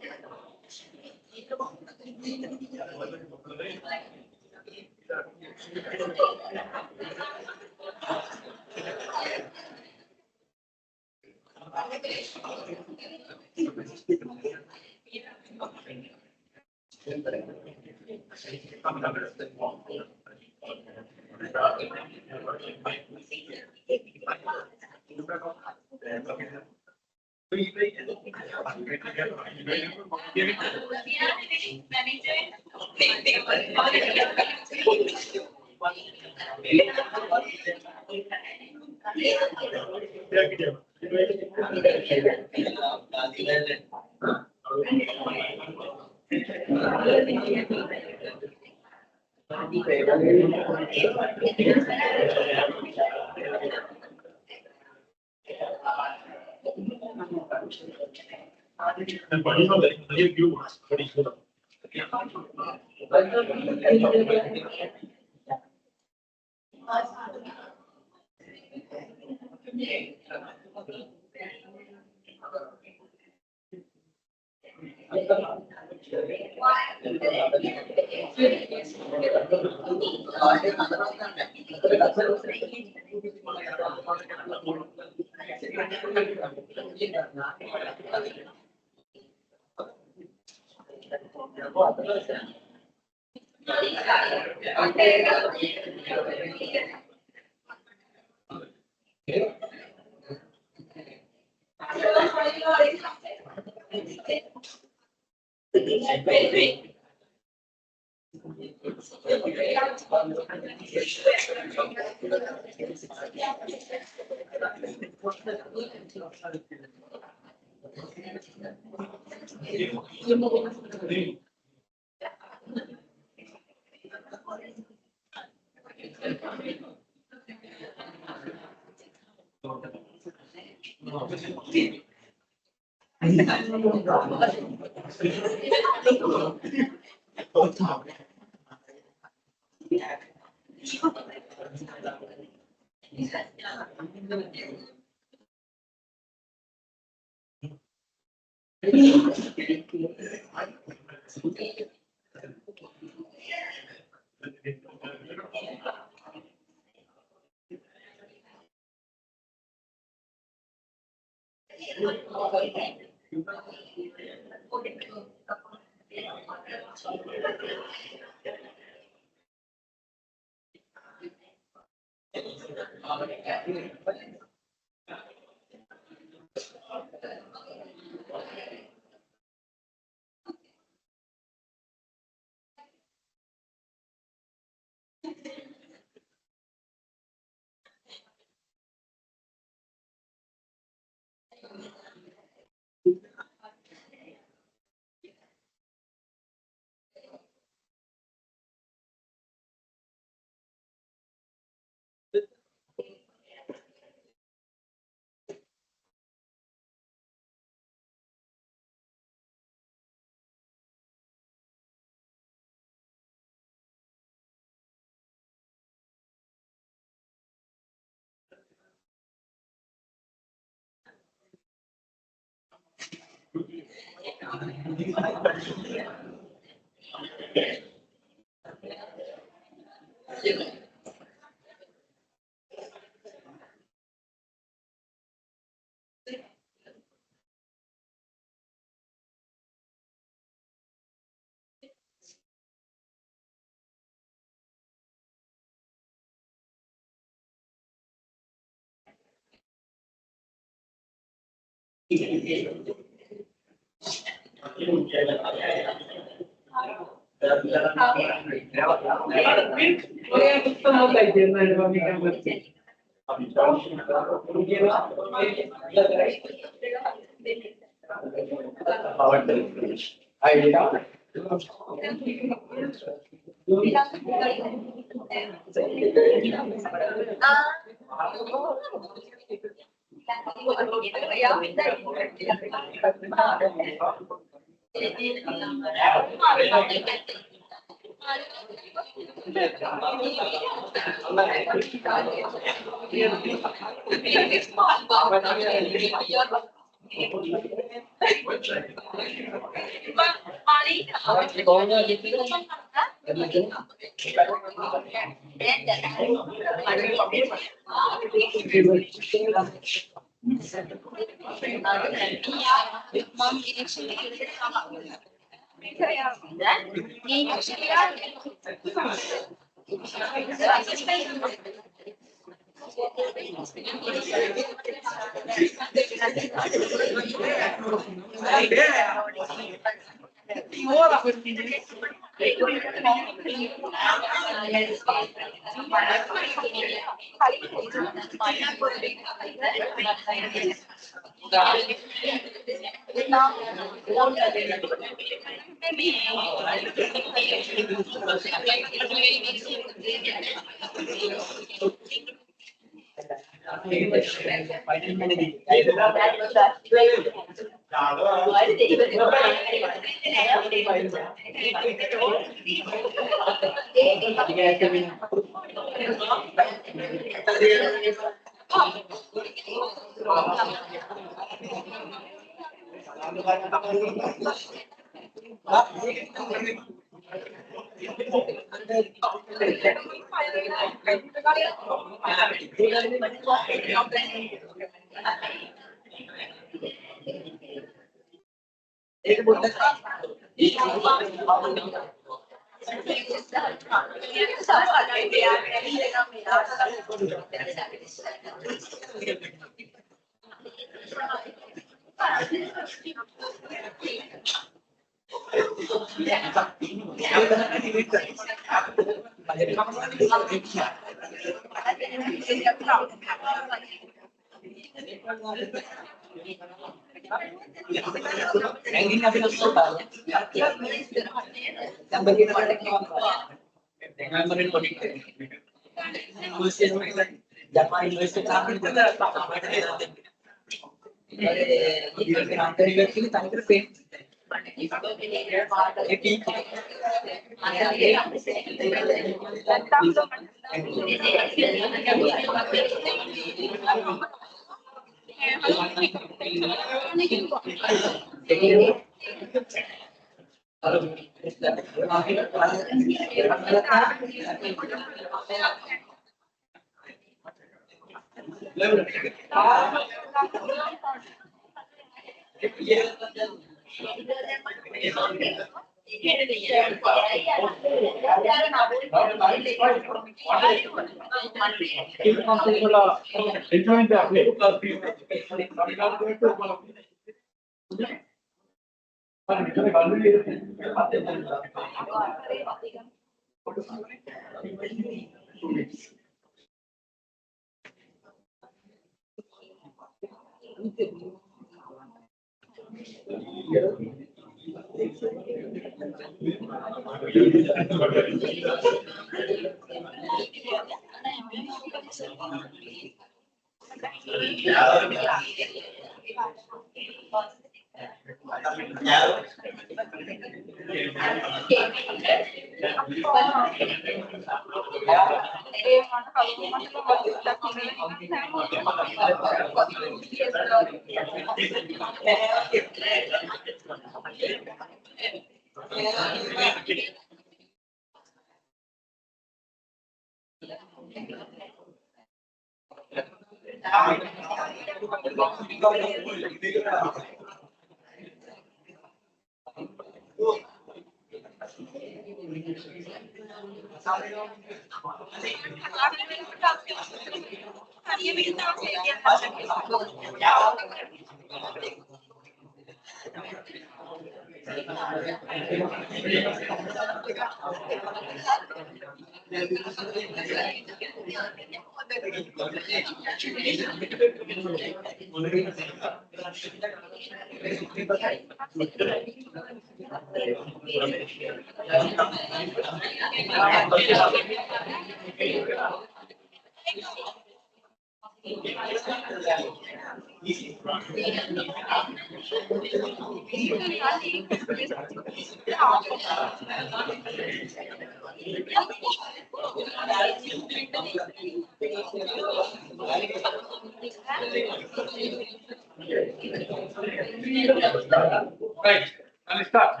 Right, and start.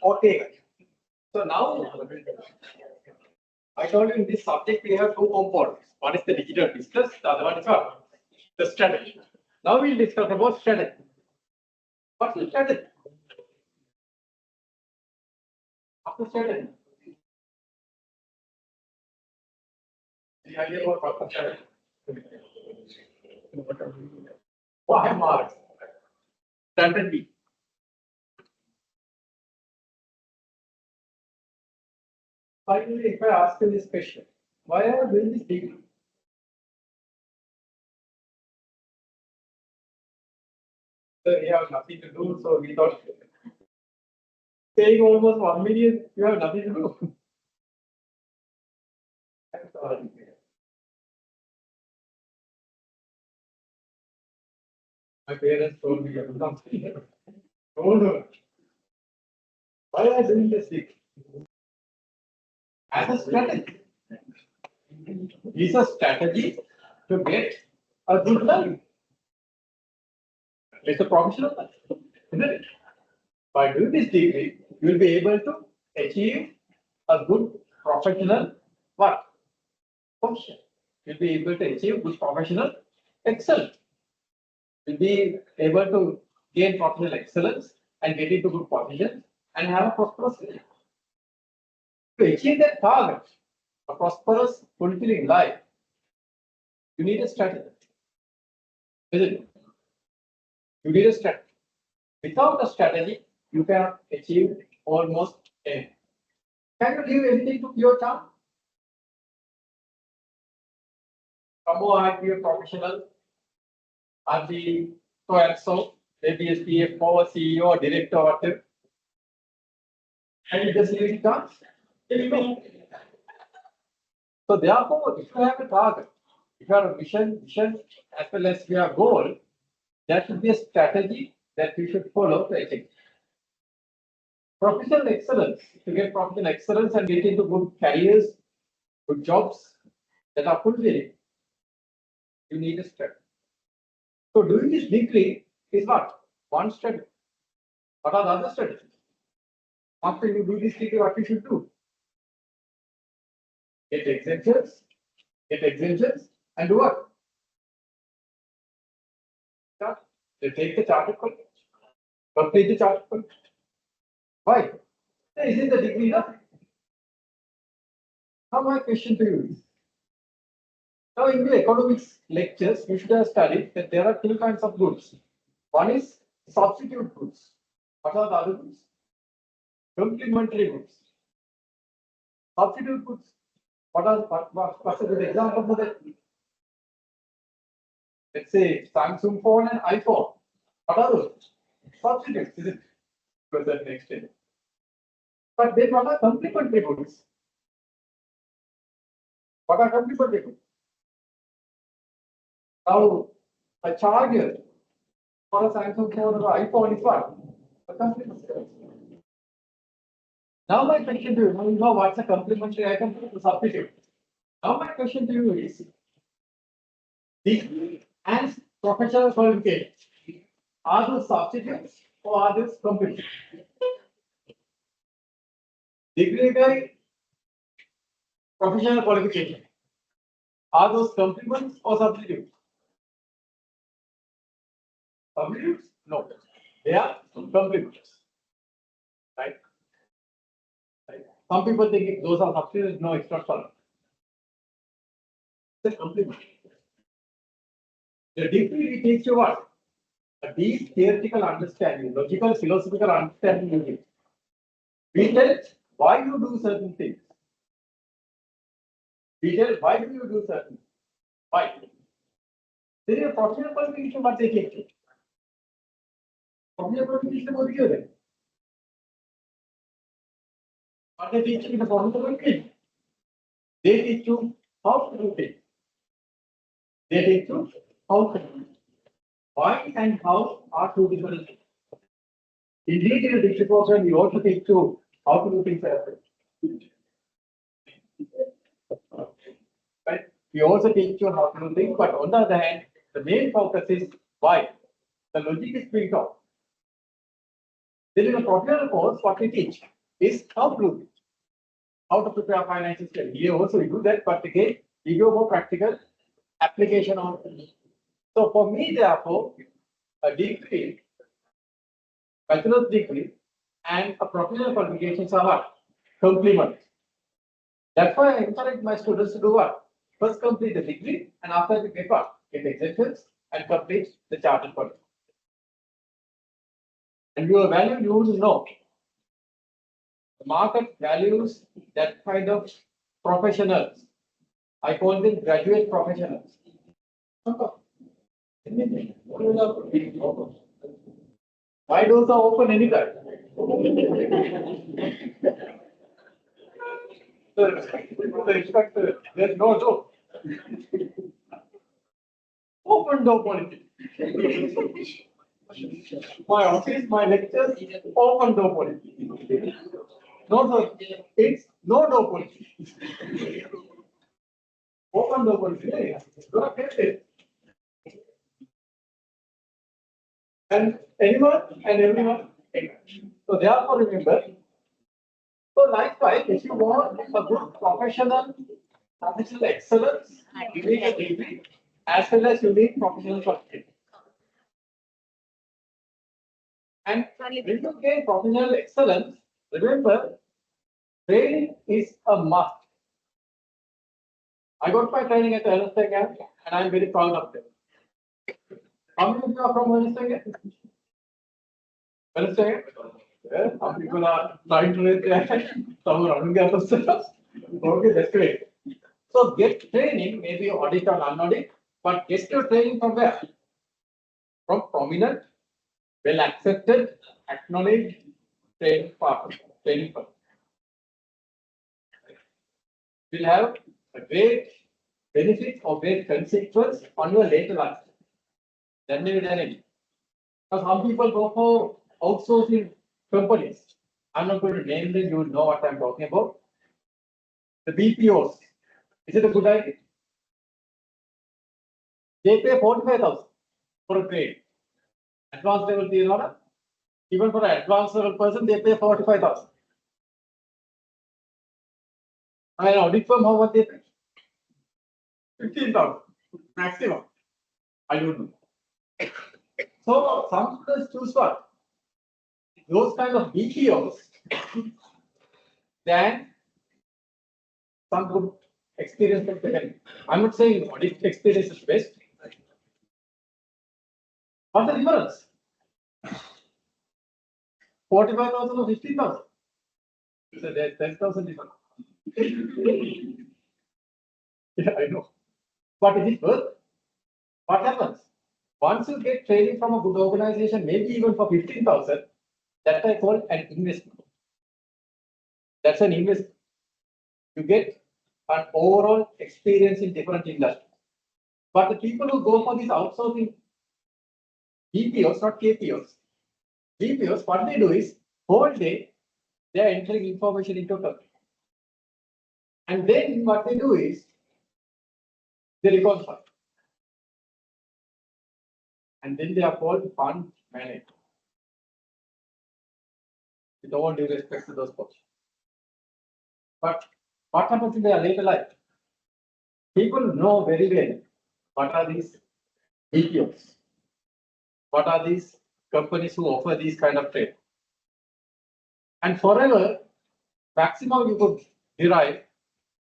Okay. So now, I told you in this subject we have two components. One is the digital business, the other one is what? The strategy. Now we'll discuss about strategy. What's the strategy? What's the strategy? The idea about what's the strategy? Why marks? Strategy. Finally, if I ask you this question, why are you doing this degree? So we have nothing to do, so we thought paying almost 1 million, you have nothing to do. I'm sorry. My parents told me, no. Why are you doing this degree? As a strategy. It's a strategy to get a good life. It's a professional life, isn't it? By doing this degree, you will be able to achieve a good professional what? Function. You'll be able to achieve good professional excellence. You'll be able to gain professional excellence and get into good positions and have a prosperous life. To achieve that target, a prosperous, fulfilling life, you need a strategy. Isn't it? You need a strategy. Without a strategy, you can achieve almost anything. Can you leave anything to your chance? Somehow I'll be a professional, I'll be so and so, maybe a CFO, CEO, director, whatever. And you just leave it chance. So therefore, if you have a target, if you have a vision as well as you have a goal, that should be a strategy that you should follow to achieve. Professional excellence, to get professional excellence and get into good careers, good jobs that are fulfilling, you need a strategy. So doing this degree is what? One strategy. What are the other strategies? After you do this degree, what you should do? Get exemptions, and do what? They take the chartered college, complete the chartered college. Why? This is the degree, no? Now my question to you is, now in the economics lectures, you should have studied that there are two kinds of goods. One is substitute goods. What are the other goods? Complementary goods. Substitute goods. What's a good example for that? Let's say Samsung phone and iPhone. What are those? Substitutes, is it? To a certain extent. But then what are complementary goods? What are complementary goods? Now, a charger for a Samsung phone or iPhone is what? A complementary. Now my question to you, now you know what's a complementary item to substitute. Now my question to you is, degree and professional qualification, are those substitutes or are those complementary? Degree guy professional qualification. Are those complements or substitutes? Substitutes? No. They are complements. Right? Right. Some people think those are substitutes, no, it's not solid. It's a complement. The degree teaches you what? A deep theoretical understanding, logical, philosophical understanding you get. We tell why you do certain things. We tell why do you do certain things. Why? There is a professional qualification what they teach you. Professional qualification what you do. What they teach you in the professional qualification. They teach you how to do things. They teach you how to do things. Why and how are two different things. Indeed, in the district program, we also teach you how to do things as well. Right? We also teach you how to do things, but on the other hand, the main focus is why. The logic is being taught. Then in a professional course, what we teach is how to do it. How to prepare financial statement. Here also we do that, but again, we go more practical application on it. So for me, therefore, a degree, bachelor's degree, and a professional qualifications are what? Complement. That's why I encourage my students to do what? First complete the degree, and after they get what? Get exemptions and complete the chartered qualification. And your value you will know. The market values that kind of professionals. I call them graduate professionals. Why doors are open anytime? There's no door. Open door policy. My office, my lectures, open door policy. No, sir, it's no door policy. Open door policy. You are tested. And anyone and everyone. So therefore remember. So likewise, if you want a good professional excellence, you need a degree as well as you need professional qualification. And when you gain professional excellence, remember, training is a must. I got my training at the Ernst & Young and I am very proud of them. How many of you are from Ernst & Young? Ernst & Young? Yeah, some people are trying to raise their hand, some are running their themselves. Okay, that's great. So get training, maybe audit or non-audit, but get your training from where? From prominent, well accepted, acknowledged training partner, training firm. Will have a great benefit or great consequence on your later life. Then they will manage. Because some people go for outsourcing companies. I'm not going to name them, you will know what I'm talking about. The BPOs. Is it a good idea? They pay 45,000 for a grade. Advanced level theorem. Even for an advanced level person, they pay 45,000. And audit firm, how much they pay? 15,000 maximum. I don't know. So some students choose what? Those kind of BPOs than some good experience from the I'm not saying audit experience is best. What's the difference? 45,000 or 50,000? So there's 10,000 difference. Yeah, I know. But is it worth? What happens? Once you get training from a good organization, maybe even for 15,000, that I call an investment. That's an investment. You get an overall experience in different industries. But the people who go for these outsourcing BPOs, not KPOs, BPOs, what they do is whole day they are entering information into a company. And then what they do is they reconcile. And then they are called fund managers. With all due respect to those folks. But what happens in their later life? People know very well what are these BPOs, what are these companies who offer these kind of trade. And forever, maximum you could derive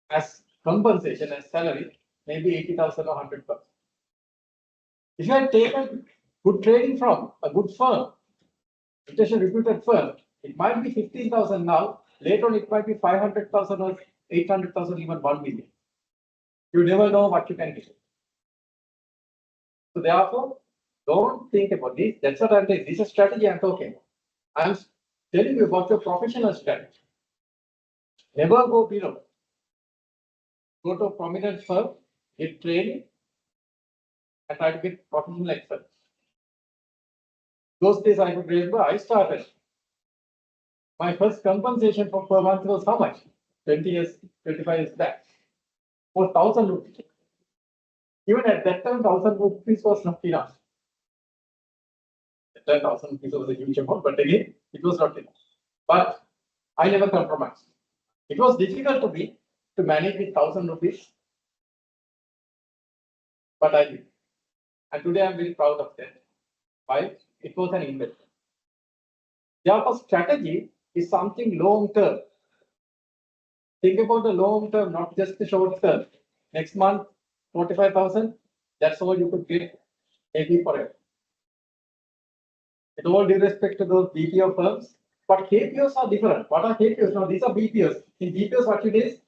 as compensation, as salary, maybe 80,000 or 100,000. If you had taken good trading from a good firm, it is a reputed firm, it might be 15,000 now, later on it might be 500,000 or 800,000, even 1 million. You never know what you can get. So therefore, don't think about this. That's what I'm saying. This is a strategy I'm talking about. I'm telling you about your professional strategy. Never go below. Go to a prominent firm, get training, and try to get professional excellence. Those days I could remember I started. My first compensation for per month was how much? 20 years, 25 years back. Was 1,000 rupees. Even at that time, 1,000 rupees was not enough. At that 1,000 rupees was a huge amount, but again, it was not enough. But I never compromised. It was difficult to me to manage with 1,000 rupees, but I did. And today I'm very proud of that. Why? It was an investment. Therefore, strategy is something long term. Think about the long term, not just the short term. Next month, 45,000, that's all you could get maybe forever. With all due respect to those BPO firms, but KPOs are different. What are KPOs? Now, these are BPOs. In BPOs, what it is,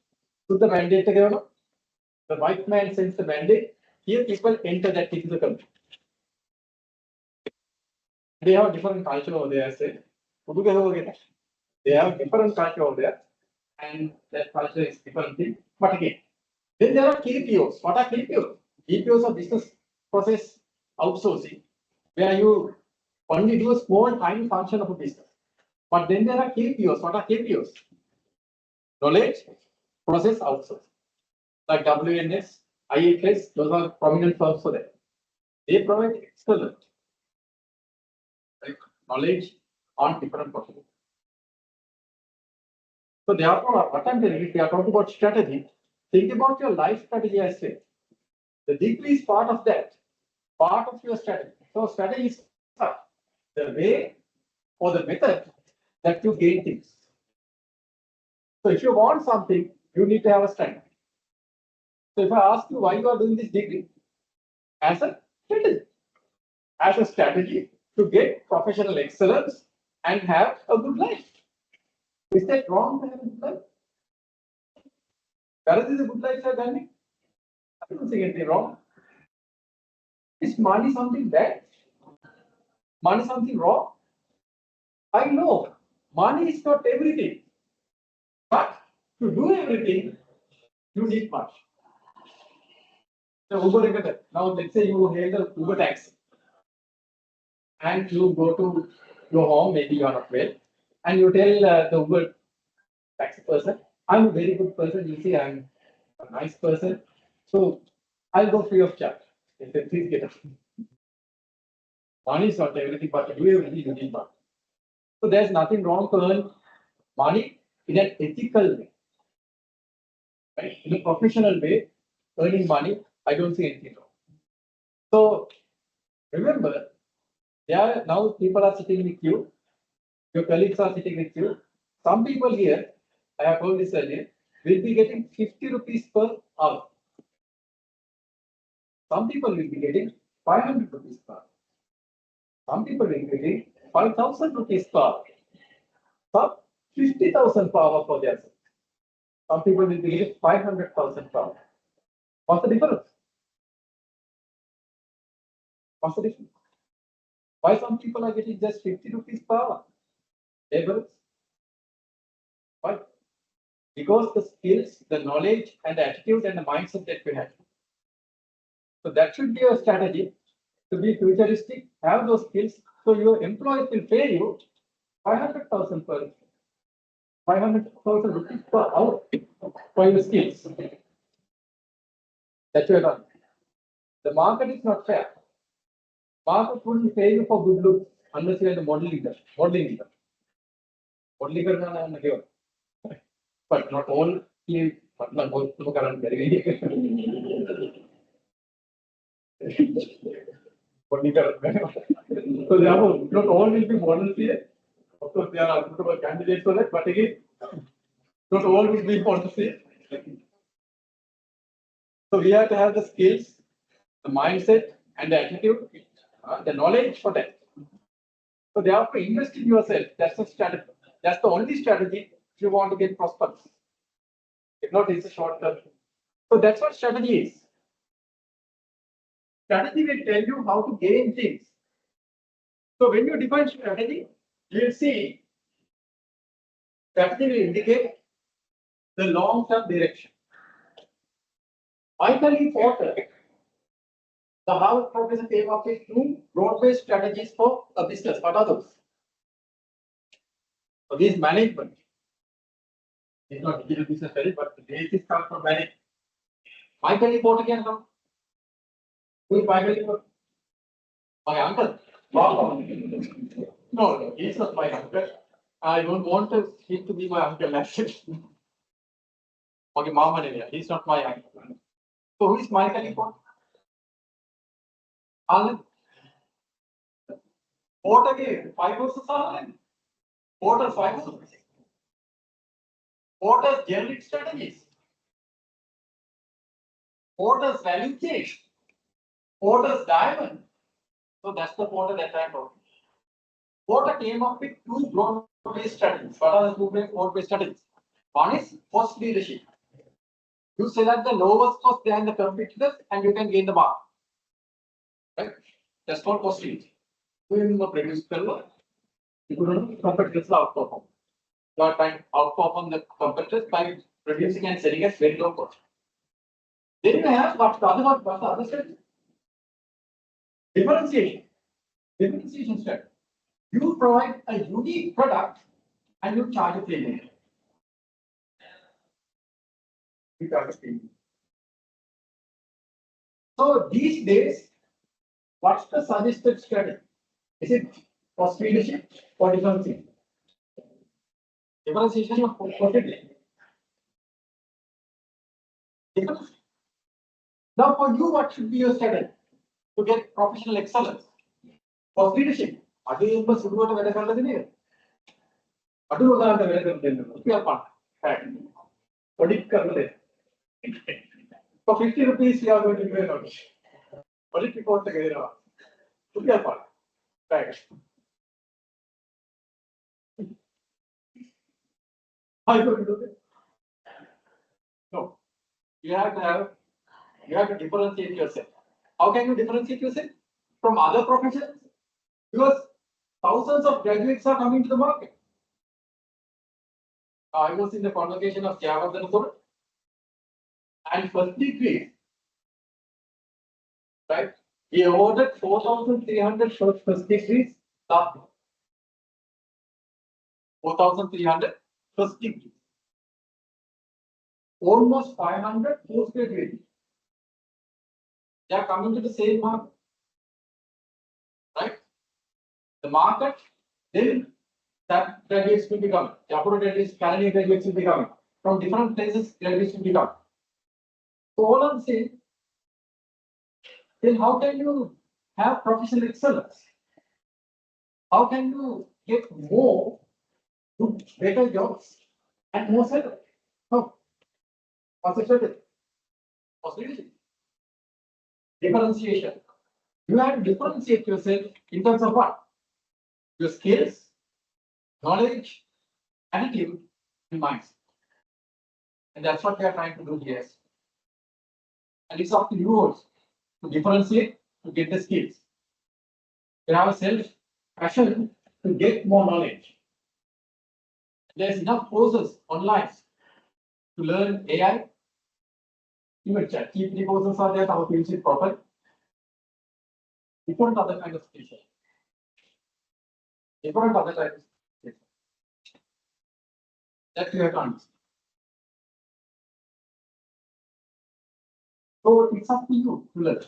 put the mandate together. The white man sends the mandate. Here, people enter that into the company. They have different culture over there, say. They have different culture over there, and that culture is different thing. But again, then there are KPOs. What are KPOs? KPOs are business process outsourcing, where you only do a small tiny function of a business. But then there are KPOs. What are KPOs? Knowledge process outsourcing. Like WNS, IHS, those are prominent firms for that. They provide excellent knowledge on different processes. So therefore, what I'm telling you, if we are talking about strategy, think about your life strategy as well. The degree is part of that, part of your strategy. So strategy is the way or the method that you gain things. So if you want something, you need to have a strategy. So if I ask you why you are doing this degree, as a strategy to get professional excellence and have a good life. Is that wrong to have a good life? Where is a good life, sir, Gandhi? I don't see anything wrong. Is money something bad? Money something wrong? I know money is not everything, but to do everything, you need much. The Uber, now let's say you hail the Uber taxi and you go to your home, maybe you are not well, and you tell the Uber taxi person, I'm a very good person, you see, I'm a nice person, so I'll go free of charge. They say, please get up. Money is not everything, but to do everything, you need money. So there's nothing wrong to earn money in an ethical way. Right? In a professional way, earning money, I don't see anything wrong. So remember, there now people are sitting with you, your colleagues are sitting with you. Some people here, I have told this earlier, will be getting 50 rupees per hour. Some people will be getting 500 rupees per hour. Some people will be getting 5,000 rupees per hour. Some 50,000 per hour for their. Some people will be getting 500,000 per hour. What's the difference? What's the difference? Why some people are getting just 50 rupees per hour? Laborers. Why? Because the skills, the knowledge, and the attitude and the mindset that we have. So that should be your strategy to be futuristic, have those skills, so your employees will pay you 500,000 per 500,000 rupees per hour for your skills. That you have done. The market is not fair. Market wouldn't pay you for good looks unless you are the modeling leader. Modeling leader. Modeling leader, but not all He, मतलब बहुत तो कारण करेंगे। Only कारण so therefore, not all will be models here. Of course, there are suitable candidates for that, but again, not all will be models here. So we have to have the skills, the mindset, and the attitude, the knowledge for that. So therefore, invest in yourself. That's the strategy. That's the only strategy if you want to get prosperous. If not, it's a short term. So that's what strategy is. Strategy will tell you how to gain things. So when you define strategy, you will see strategy will indicate the long-term direction. Finally, Porter, the Harvard professor came up with two broad-based strategies for a business. What are those? So this management. It's not digital business strategy, but the basis comes from management. Michael E. Porter can come. Who is Michael E. Porter? My uncle. Wow. No, he's not my uncle. I don't want him to be my uncle actually. Okay, Mama, he's not my uncle. So who is Michael E. Porter? Alan. Porter gave 5 versus Alan. Porter's 5 versus. Porter's generic strategies. Porter's value chain. Porter's diamond. So that's the Porter that I know. Porter came up with two broad-based strategies. What are the two broad-based strategies? One is cost leadership. You select the lowest cost behind the competitors and you can gain the market. Right? That's called cost leadership. You will produce silver. You couldn't competitors outperform. You are trying to outperform the competitors by producing and selling at very low cost. Then you have what's the other strategy? Differentiation. Differentiation strategy. You provide a unique product and you charge a premium. You charge a premium. So these days, what's the suggested strategy? Is it cost leadership or differentiation? Differentiation or cost leadership? Now for you, what should be your strategy to get professional excellence? Cost leadership. Again, but should what a better What is for 50 rupees, you are going to give a notice. What is report together? Right. How are you going to do it? No. You have to differentiate yourself. How can you differentiate yourself from other professions? Because thousands of graduates are coming to the market. I was in the convocation of Java and first degree, right? He awarded 4,300 first degrees. 4,300 first degrees. Almost 500 postgraduate. They are coming to the same market, right? The market, then that graduates will be coming. Jaipur graduates, Calais graduates will be coming. From different places, graduates will be coming. So all I'm saying, then how can you have professional excellence? How can you get more to better jobs and more salary? How? What's the strategy? What's leadership? Differentiation. You have to differentiate yourself in terms of what? Your skills, knowledge, attitude, and mindset. And that's what we are trying to do here. And it's up to you also to differentiate, to get the skills. You have a self-passion to get more knowledge. There's enough courses online to learn AI. Even ChatGPT courses are there, how to use it properly. Different other kind of skills. Different other types of skills. That you have to understand. So it's up to you to learn.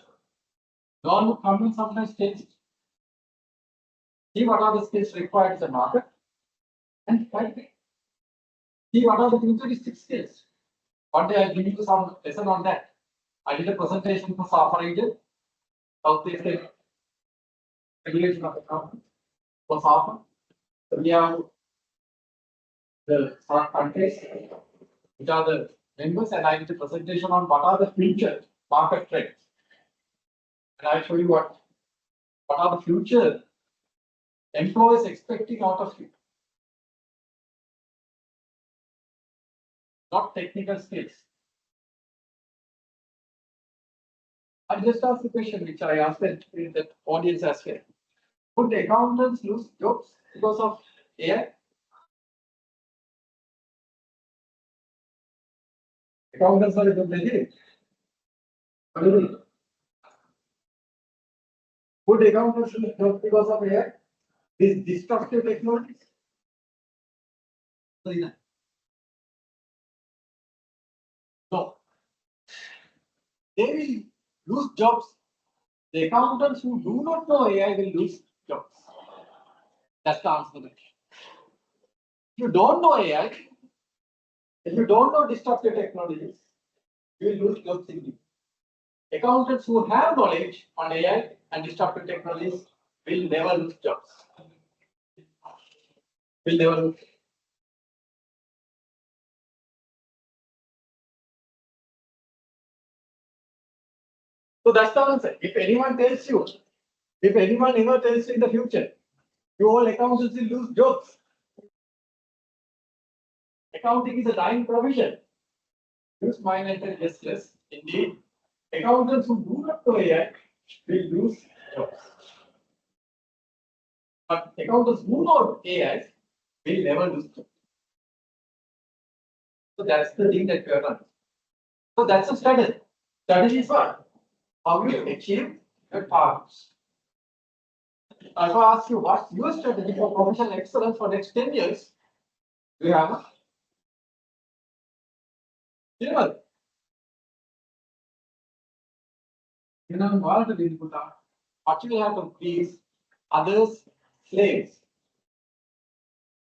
Learn company sometimes takes. See what are the skills required in the market and find it. See what are the futuristic skills. One day I'll give you some lesson on that. I did a presentation for SAFA region, South Asian regulation of account for SAFA. So we have the countries which are the members, and I did a presentation on what are the future market trends. And I'll show you what are the future employers expecting out of you. Not technical skills. I just asked the question which I asked the audience as well. Would accountants lose jobs because of AI? Accountants are good legit. Would accountants lose jobs because of AI? These destructive technologies? No. They will lose jobs. The accountants who do not know AI will lose jobs. That's the answer to that. If you don't know AI, if you don't know destructive technologies, you will lose jobs in it. Accountants who have knowledge on AI and destructive technologies will never lose jobs. Will never lose. So that's the answer. If anyone tells you, if anyone ever tells you in the future, you all accountants will lose jobs. Accounting is a dying profession. Use mind and justice. Indeed, accountants who do not know AI will lose jobs. But accountants who know AI will never lose jobs. So that's the thing that we are running. So that's a strategy. Strategy is what? How you achieve your targets. If I ask you what's your strategy for professional excellence for next 10 years, do you have a? What you will have to please others slaves.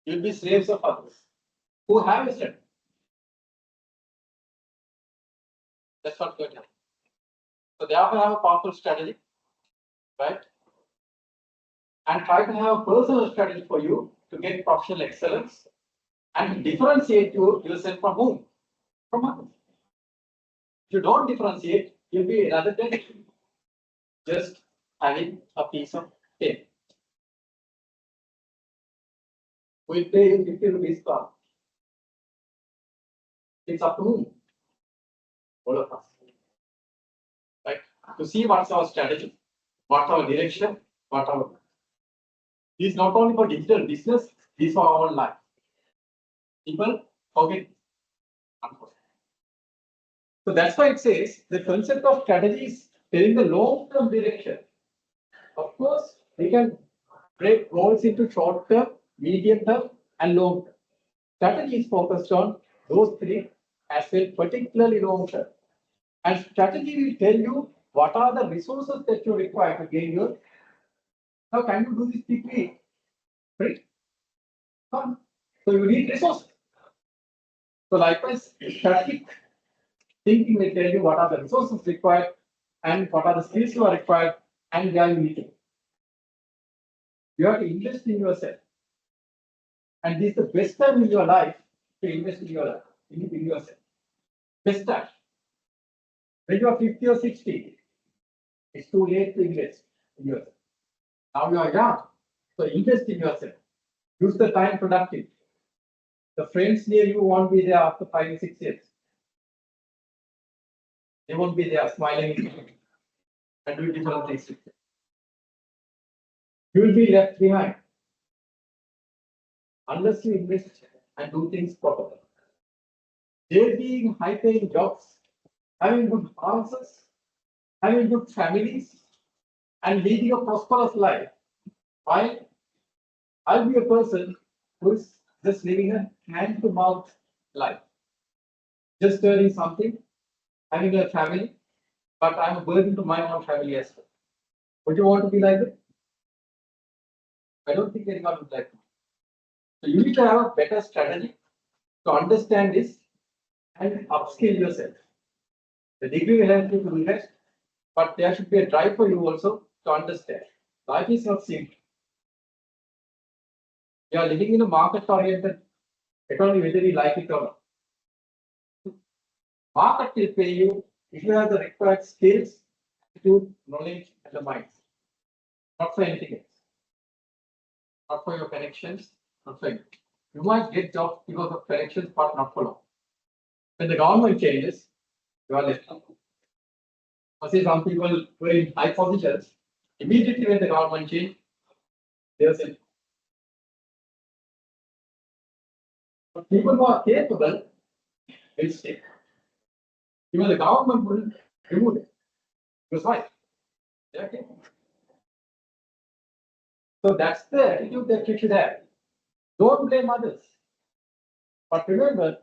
You'll be slaves of others who have a strategy. That's what going to happen. So therefore have a powerful strategy, right? And try to have a personal strategy for you to get professional excellence and differentiate yourself from whom? From others. If you don't differentiate, you'll be rather than just having a piece of cake. We'll pay you 50 rupees per hour. It's up to whom? All of us. Right? To see what's our strategy, what's our direction, what our. This is not only for digital business, this is for our own life. People forget. So that's why it says the concept of strategy is telling the long-term direction. Of course, we can break goals into short-term, medium-term, and long-term. Strategy is focused on those three as well, particularly long-term. And strategy will tell you what are the resources that you require to gain your. Now, can you do this quickly? Right? So you need resources. So likewise, strategic thinking will tell you what are the resources required and what are the skills you are required and where you need to. You have to invest in yourself. And this is the best time in your life to invest in your life, in yourself. Best time. When you are 50 or 60, it's too late to invest in yourself. Now you are young, so invest in yourself. Use the time productive. The friends near you won't be there after 5 or 6 years. They won't be there smiling and doing different things. You will be left behind unless you invest and do things properly. There being high-paying jobs, having good houses, having good families, and leading a prosperous life. While I'll be a person who is just living a hand-to-mouth life, just earning something, having a family, but I'm a burden to my own family as well. Would you want to be like that? I don't think anyone would like that. So you need to have a better strategy to understand this and upskill yourself. The degree will help you to do that, but there should be a drive for you also to understand. Life is not simple. You are living in a market-oriented economy, whether you like it or not. Market will pay you if you have the required skills, attitude, knowledge, and the mind. Not for anything else. Not for your connections, not for you. You might get jobs because of connections, but not for long. When the government changes, you are left out. I see some people were in high positions. Immediately when the government changed, they are saying, but people who are capable will stay. Even the government will remove it. Because why? They are capable. So that's the attitude that you should have. Don't blame others. But remember,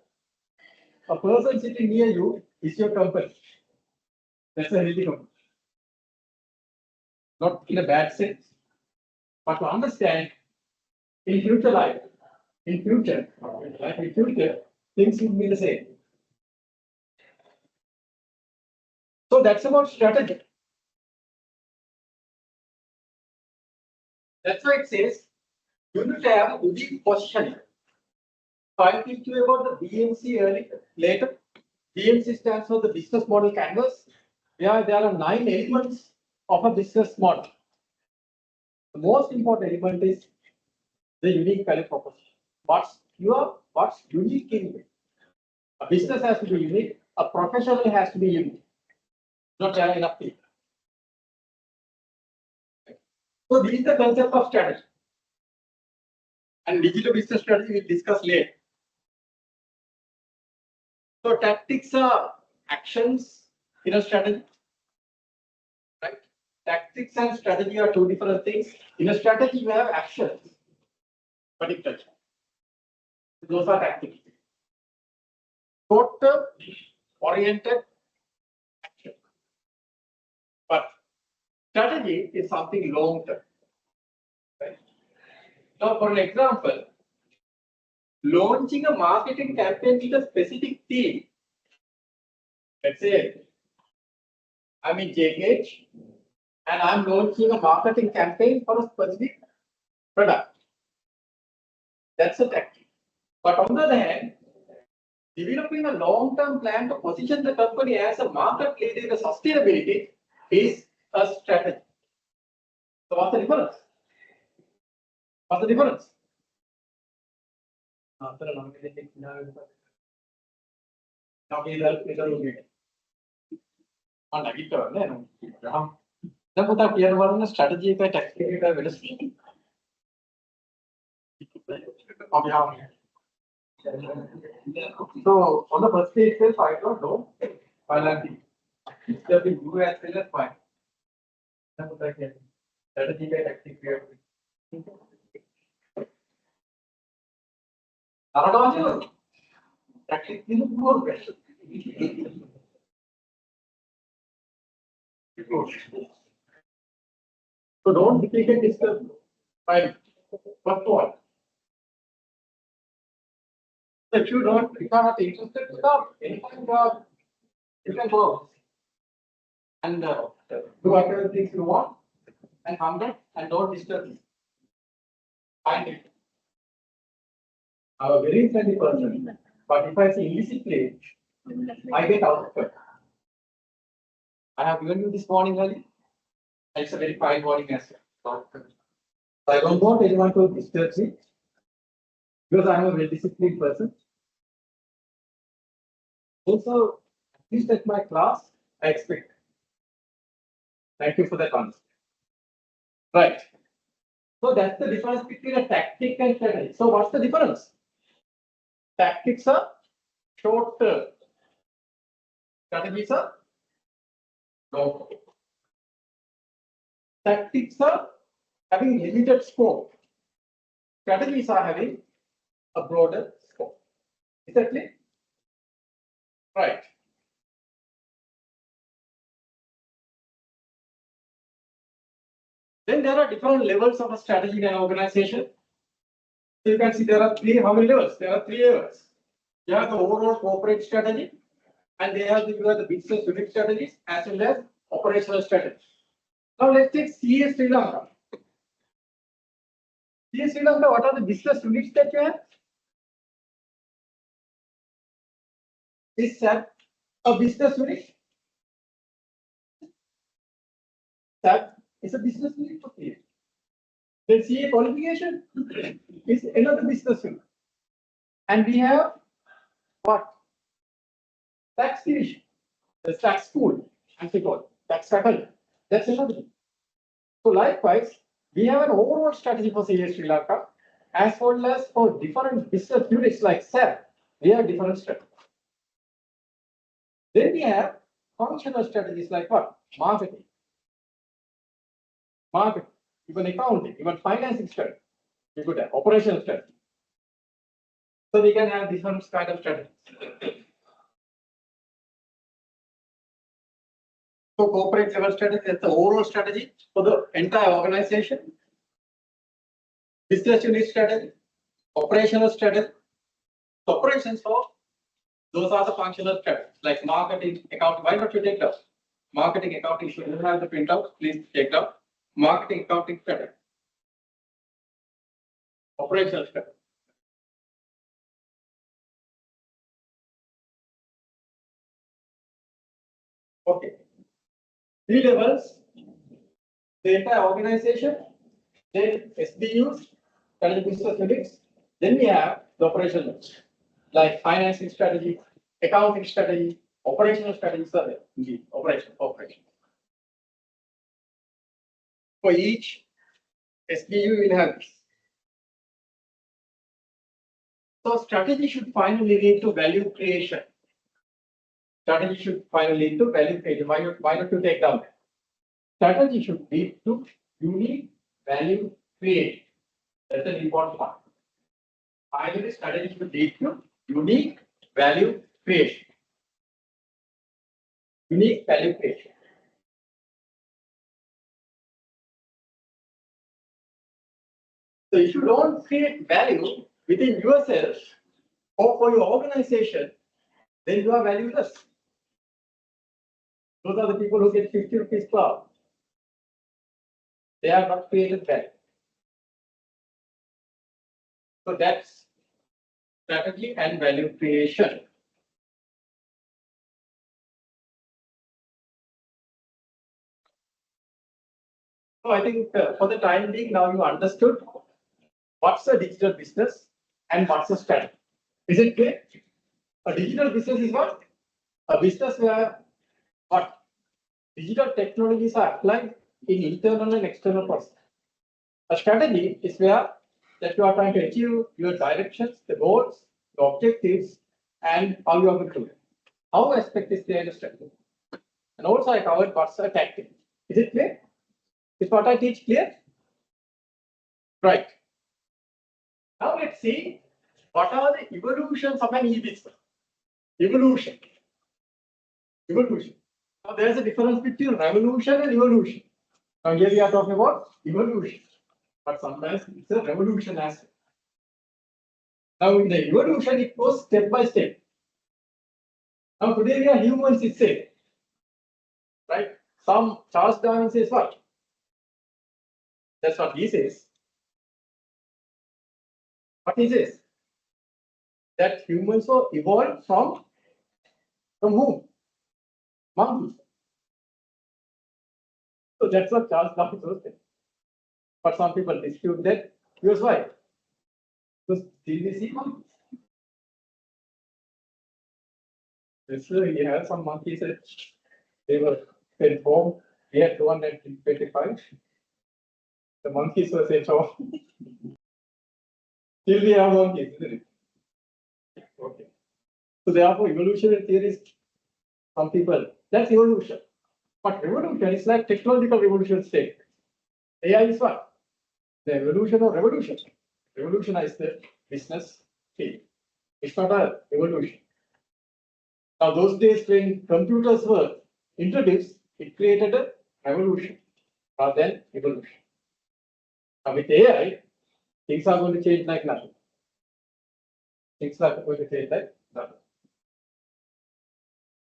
a person sitting near you is your company. That's a healthy company. Not in a bad sense, but to understand in future life, in future, things will be the same. So that's about strategy. That's why it says you need to have a unique position. So I teach you about the BMC later. BMC stands for the business model canvas, where there are 9 elements of a business model. The most important element is the unique value proposition. What's unique in it? A business has to be unique, a professional has to be unique. Not there are enough people. So this is the concept of strategy. And digital business strategy we'll discuss later. So tactics are actions in a strategy. Right? Tactics and strategy are two different things. In a strategy, you have actions. Particularly. Those are tactics. Short-term oriented action. But strategy is something long-term. Right? Now, for an example, launching a marketing campaign with a specific theme. Let's say I'm in JH and I'm launching a marketing campaign for a specific product. That's a tactic. But on the other hand, developing a long-term plan to position the company as a market leader in sustainability is a strategy. So what's the difference? What's the difference? දැන් පුතා කියන වරන strategy එකයි tactic එකයි වෙනස. So on the first page itself, I don't know. Finally, there will be you as well as fine. දැන් පුතා කියන්නේ strategy එකයි ටැක්ටික් එකයි. අරගාන්නේ ටැක්ටික් කියන පුරුදු ප්‍රශ්න. So don't take a discuss. Fine. First one. If you are not interested, stop. Anytime you can go and do whatever things you want and come back and don't disturb me. Find it. I'm a very friendly person, but if I see indiscipline, I get out of it. I have given you this warning early. It's a very fine warning as well. So I don't want anyone to disturb me because I am a very disciplined person. Also, at least at my class, I expect. Thank you for that answer. Right. So that's the difference between a tactic and strategy. So what's the difference? Tactics are short term. Strategies are long term. Tactics are having limited scope. Strategies are having a broader scope. Is that clear? Right. Then there are different levels of a strategy in an organization. So you can see there are how many levels? There are 3 levels. You have the overall corporate strategy, and you have the business unit strategies as well as operational strategy. Now let's take CA Sri Lanka. CA Sri Lanka, what are the business units that you have? Is SAP a business unit? SAP is a business unit for CA. Then CA qualification is another business unit. And we have what? Tax division, the tax school, and we call tax faculty. That's another thing. So likewise, we have an overall strategy for CA Sri Lanka, as well as for different business units like SAP, we have different strategies. Then we have functional strategies like what? Marketing, even accounting, even financing strategy. We could have operational strategy. So we can have different kind of strategies. So corporate level strategy is the overall strategy for the entire organization. Business unit strategy, operational strategy. Operations for those are the functional strategies like marketing, accounting. Why not you take that? Marketing, accounting. If you don't have the printout, please take it out. Marketing, accounting strategy. Operational strategy. Okay. Three levels, the entire organization, then SBUs, strategic business units, then we have the operational like financing strategy, accounting strategy, operational strategies are there. Operation. For each SBU will have this. So strategy should finally lead to value creation. Strategy should finally lead to value creation. Why not you take down? Strategy should lead to unique value creation. That's an important part. Finally, strategy should lead to unique value creation. Unique value creation. So if you don't create value within yourself or for your organization, then you are valueless. Those are the people who get 50 rupees per hour. They are not created value. So that's strategy and value creation. So I think for the time being, now you understood what's a digital business and what's a strategy. Is it clear? A digital business is what? A business where what? Digital technologies are applied in internal and external process. A strategy is where that you are trying to achieve your directions, the goals, the objectives, and how you are going to do it. How aspect is there in a strategy? And also I covered what's a tactic. Is it clear? Is what I teach clear? Right. Now let's see what are the evolutions of an e-business. Evolution. Now there's a difference between revolution and evolution. Now here we are talking about evolution, but sometimes it's a revolution as well. Now in the evolution, it goes step by step. Now today we are humans itself, right? Some Charles Darwin says what? That's what he says. What he says? That humans were evolved from whom? Monkeys. So that's what Charles Darwin says. But some people dispute that. Here's why. Because did we see monkeys? Yes, sir, we have some monkeys. They were sent home. We had 225. The monkeys were sent home. Still we have monkeys, isn't it? Okay. So therefore, evolutionary theories, some people, that's evolution. But revolution is like technological revolution state. AI is what? The evolution or revolution. Revolutionize the business field. It's not a evolution. Now, those days when computers were introduced, it created a revolution rather than evolution. Now, with AI, things are going to change like nothing. Things are going to change like That.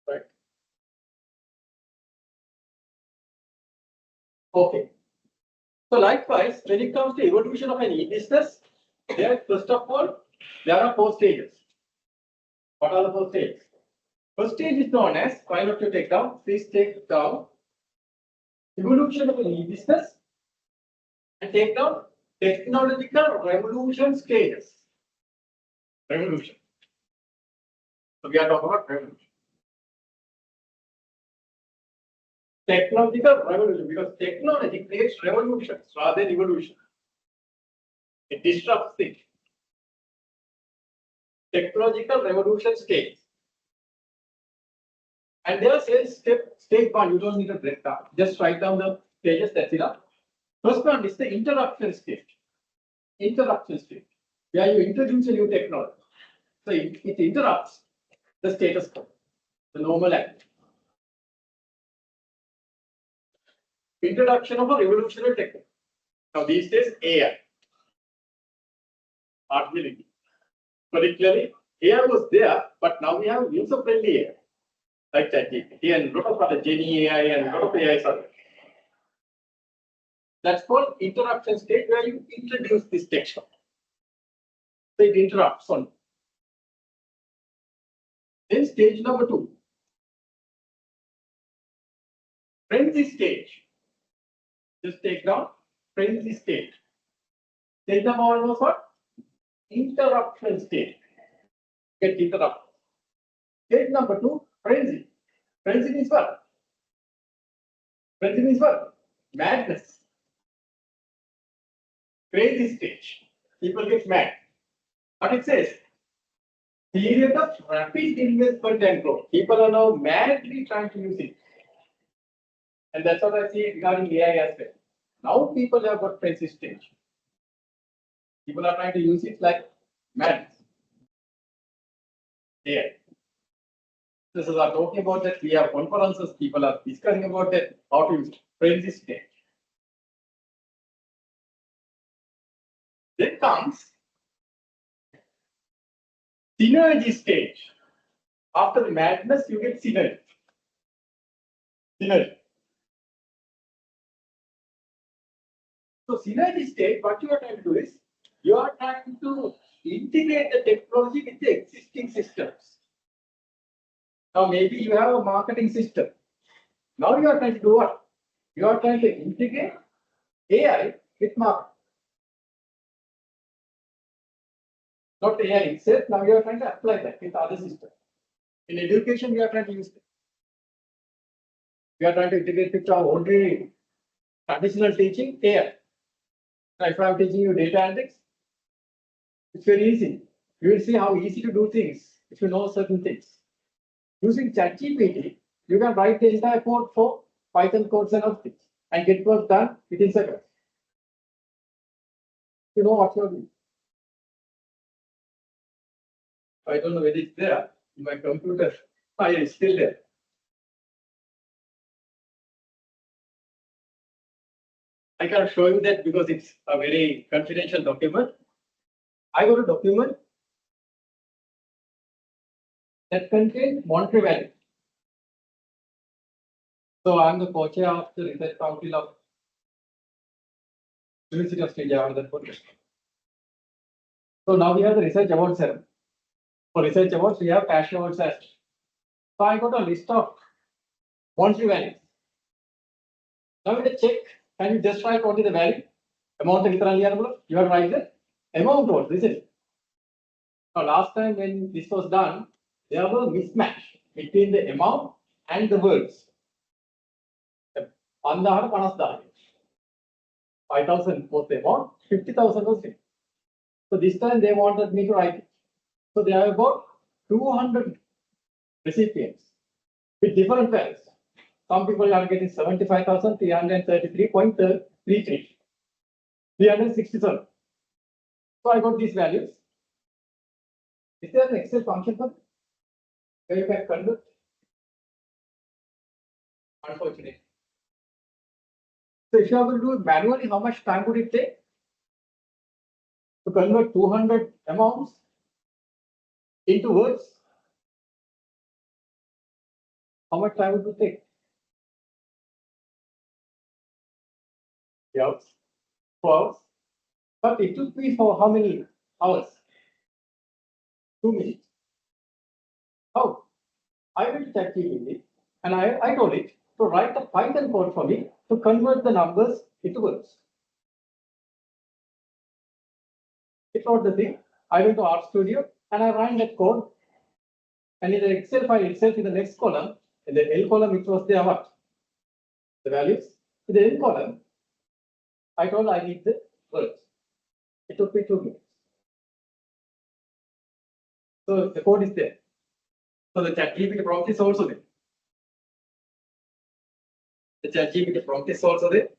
Right. Okay. So likewise, when it comes to evolution of an e-business, first of all, there are 4 stages. What are the 4 stages? First stage is known as, why not you take down, please take down evolution of an e-business and take down technological revolution stages. Revolution. So we are talking about revolution. Technological revolution, because technology creates revolutions rather than evolution. It disrupts things. Technological revolution stage. And there says stage 1, you don't need to break down. Just write down the stages, that's enough. First one is the interruption stage. Interruption stage, where you introduce a new technology. So it interrupts the status quo, the normal activity. Introduction of a revolutionary technology. Now these days, AI. Artificial. Particularly, AI was there, but now we have user-friendly AI. Like ChatGPT and a lot of other Genie AI and a lot of AI services. That's called interruption stage, where you introduce this technology. So it interrupts on. Then stage number 2. Frenzy stage. Just take down frenzy stage. Stage number 1 was what? Interruption stage. Get interrupted. Stage number 2, frenzy. Frenzy means what? Frenzy means what? Madness. Crazy stage. People get mad. But it says, period of rapid investment and growth. People are now madly trying to use it. And that's what I see regarding AI as well. Now people have got frenzy stage. People are trying to use it like madness. Yeah. This is our talking about that. We have conferences, people are discussing about that, how to use frenzy stage. Then comes synergy stage. After the madness, you get synergy. Synergy. So synergy stage, what you are trying to do is, you are trying to integrate the technology with the existing systems. Now maybe you have a marketing system. Now you are trying to do what? You are trying to integrate AI with marketing. Not AI itself, now you are trying to apply that with other systems. In education, we are trying to use it. We are trying to integrate with our already traditional teaching AI. Now, if I am teaching you data analytics, it's very easy. You will see how easy to do things if you know certain things. Using ChatGPT, you can write the entire code for Python codes and other things and get work done within seconds. You know what you're doing. I don't know whether it's there in my computer. Oh, yeah, it's still there. I can't show you that because it's a very confidential document. I got a document that contains monetary value. So I'm the co-chair of the research council of University of Sri Lanka. So now we have the research awards ceremony. For research awards, we have cash awards as well. So I got a list of monetary values. Now with a check, can you just write what is the value? Amount of you have to write the amount what, isn't it? Now last time when this was done, there was a mismatch between the amount and the words. 5,000 was the amount, 50,000 was it. So this time they wanted me to write it. So there are about 200 recipients with different values. Some people are getting 75,333.33, 367. So I got these values. Is there an Excel function for where you can convert? Unfortunately. So if you have to do it manually, how much time would it take to convert 200 amounts into words? How much time would it take? Yes. 4 hours. But it took me for how many hours? 2 minutes. How? I went to ChatGPT and I told it to write a Python code for me to convert the numbers into words. It wrote the thing. I went to RStudio and I ran that code. And in the Excel file itself, in the next column, in the L column, it was there what? The values. In the N column, I told I need the words. It took me 2 minutes. So the code is there. So the ChatGPT prompt is also there. The ChatGPT prompt is also there.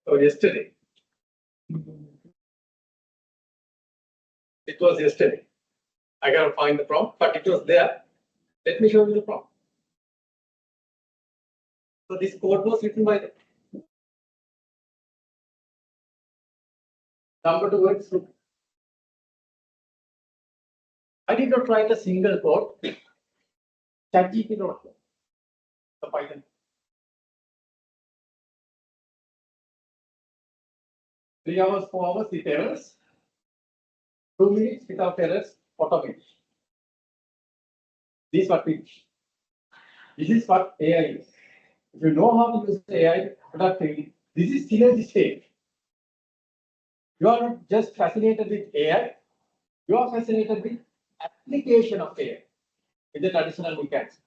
So yesterday, it was yesterday. I gotta find the prompt, but it was there. Let me show you the prompt. So this code was written by the number to words group. I did not write a single code. ChatGPT wrote the Python. 3 hours, 4 hours with errors. 2 minutes without errors, automate. This is what we teach. This is what AI is. If you know how to use AI productively, this is synergy stage. You are not just fascinated with AI, you are fascinated with application of AI with the traditional mechanisms.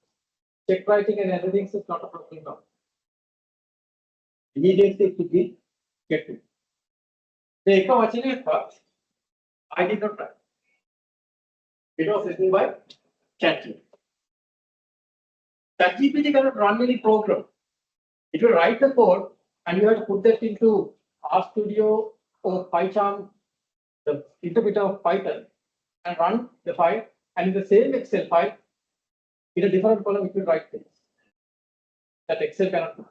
Check writing and everything is not a problem now. Immediately it could be get to. The echo watching part, I did not write. It was written by ChatGPT. ChatGPT cannot run any program. It will write the code and you have to put that into RStudio or PyCharm, the interpreter of Python, and run the file. And in the same Excel file, in a different column, it will write things that Excel cannot do.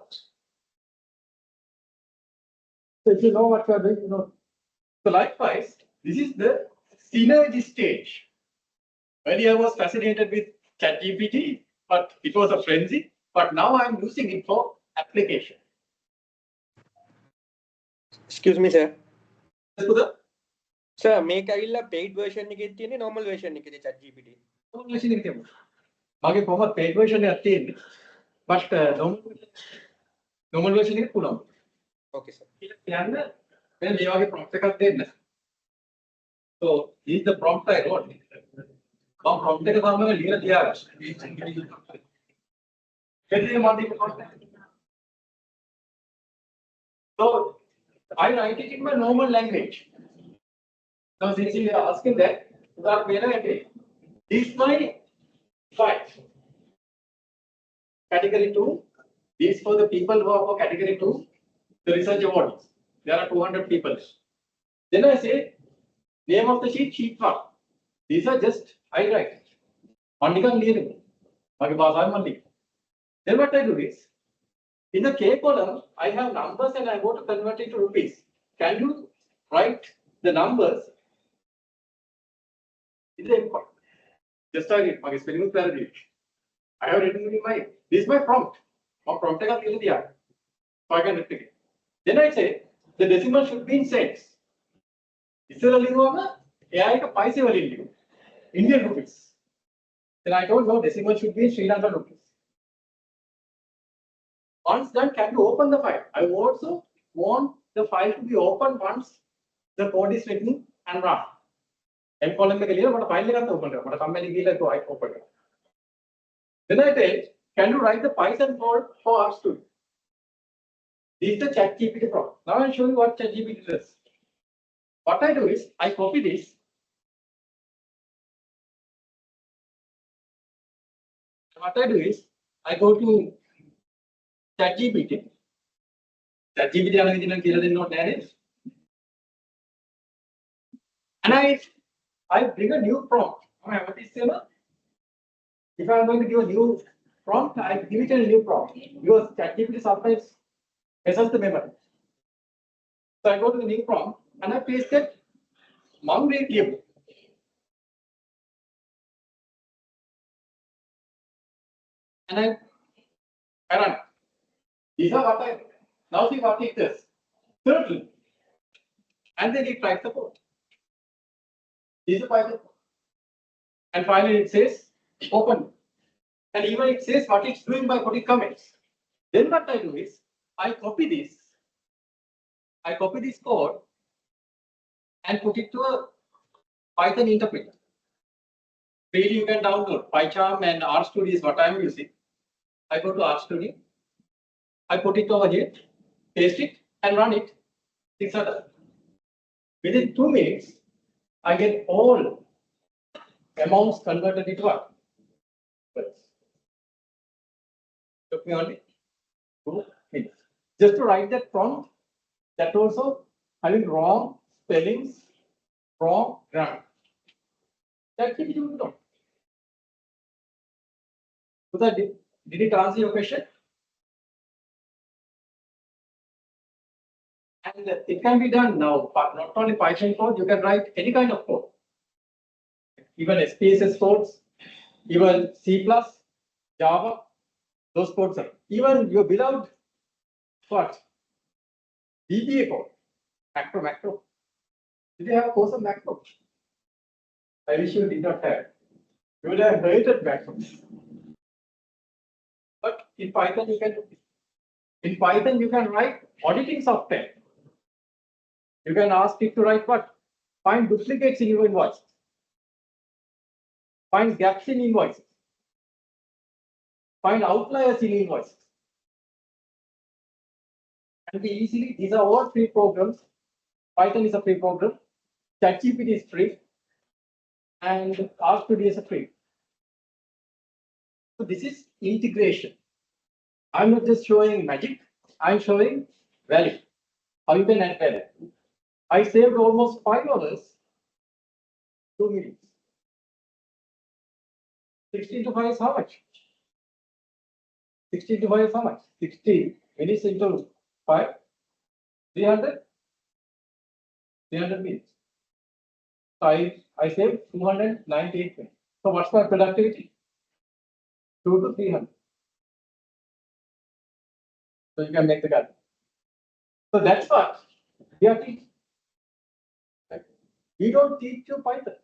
So if you know what you are doing, you know. So likewise, this is the synergy stage. Earlier I was fascinated with ChatGPT, but it was a frenzy. But now I'm using it for application. Excuse me, sir. Sir, Sir, make a paid version එකේ normal version එකේ ChatGPT. normal version එකේ තියෙනවා. මගේ කොහොමද paid version එකක් තියෙන්නේ. But normal version එකේ පුළුවන්. Okay, sir. කියන්න මම මේ වගේ prompt එකක් දෙන්න. So this is the prompt I wrote. මම prompt එක තමයි ලියලා තියාගන්න. එතන මම prompt. So I write it in my normal language. Now since you are asking that, this is my file. Category 2. This for the people who are for category 2, the research awards. There are 200 people. Then I say, name of the sheet, sheet 1. These are just, I write. Then what I do is, in the K column, I have numbers and I want to convert it to rupees. Can you write the numbers? Just like my spelling is I have written in my, this is my prompt. My prompt so I can replicate. Then I say the decimal should be in cents. AI Indian rupees. Then I told no, decimal should be in Sri Lanka rupees. Once done, can you open the file? I also want the file to be opened once the code is written and run. M column में के but file लेगा तो open करेगा, but company के लिए तो I open करेगा. Then I say, can you write the Python code for us to? This is the ChatGPT prompt. Now I'll show you what ChatGPT does. What I do is I copy this. What I do is I go to ChatGPT. ChatGPT ആണ് ഇതിനെ കിലതിനോ direct. And I bring a new prompt. What is it? If I am going to give a new prompt, I give it a new prompt. Because ChatGPT sometimes access the memory. So I go to the new prompt and I pasted mum rate. And I run. These are what I now see what it is. Turtle. And then it writes the code. This is Python. And finally it says open. And even it says what it's doing by putting comments. Then what I do is I copy this. I copy this code and put it to a Python interpreter. Really you can download PyCharm and RStudio is what I'm using. I go to RStudio. I put it over here, paste it and run it. Things are done. Within 2 minutes, I get all amounts converted into what? Took me only 2 minutes. Just to write that prompt, that also having wrong spellings, wrong grammar. That can you know. So that did it answer your question? And it can be done now, but not only Python code, you can write any kind of code. Even SPSS codes, even C++, Java, those codes are. Even your beloved what? VBA code, macro. Did you have a course of macro? I wish you did not have. You would have hated macros. But in Python you can do this. In Python you can write auditing software. You can ask it to write what? Find duplicates in your invoice. Find gaps in invoices. Find outliers in invoices. And be easily, these are all free programs. Python is a free program. ChatGPT is free. And RStudio is a free. So this is integration. I'm not just showing magic, I'm showing value. How you can add value. I saved almost $5, 2 minutes. 16 to 5 is how much? 16 to 5 is how much? 60 minutes into 5, 300 minutes. So I saved 298 minutes. So what's my productivity? 2 to 300. So you can make the cut. So that's what we are teaching. We don't teach you Python.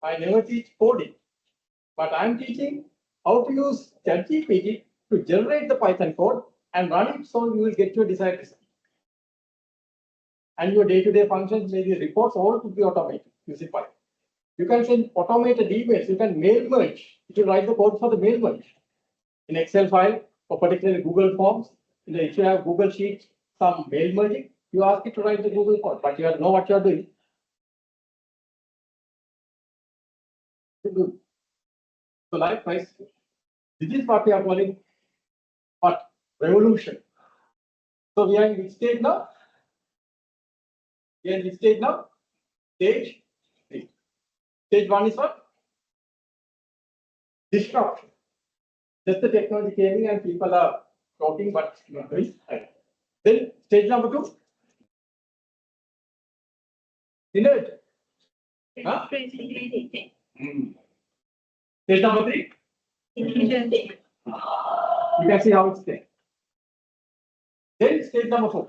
I never teach coding, but I'm teaching how to use ChatGPT to generate the Python code and run it so you will get your desired result. And your day-to-day functions, maybe reports, all to be automated using Python. You can send automated emails, you can mail merge. You can write the code for the mail merge in Excel file or particularly Google Forms. If you have Google Sheets, some mail merging, you ask it to write the Google code, but you know what you are doing. So likewise, this is what we are calling what? Revolution. So we are in which stage now? We are in which stage now? Stage 3. Stage 1 is what? Disruption. Just the technology came in and people are talking but not doing. Then stage number 2. Synergy. Huh? Stage number 3. You can see how it's there. Then stage number 4.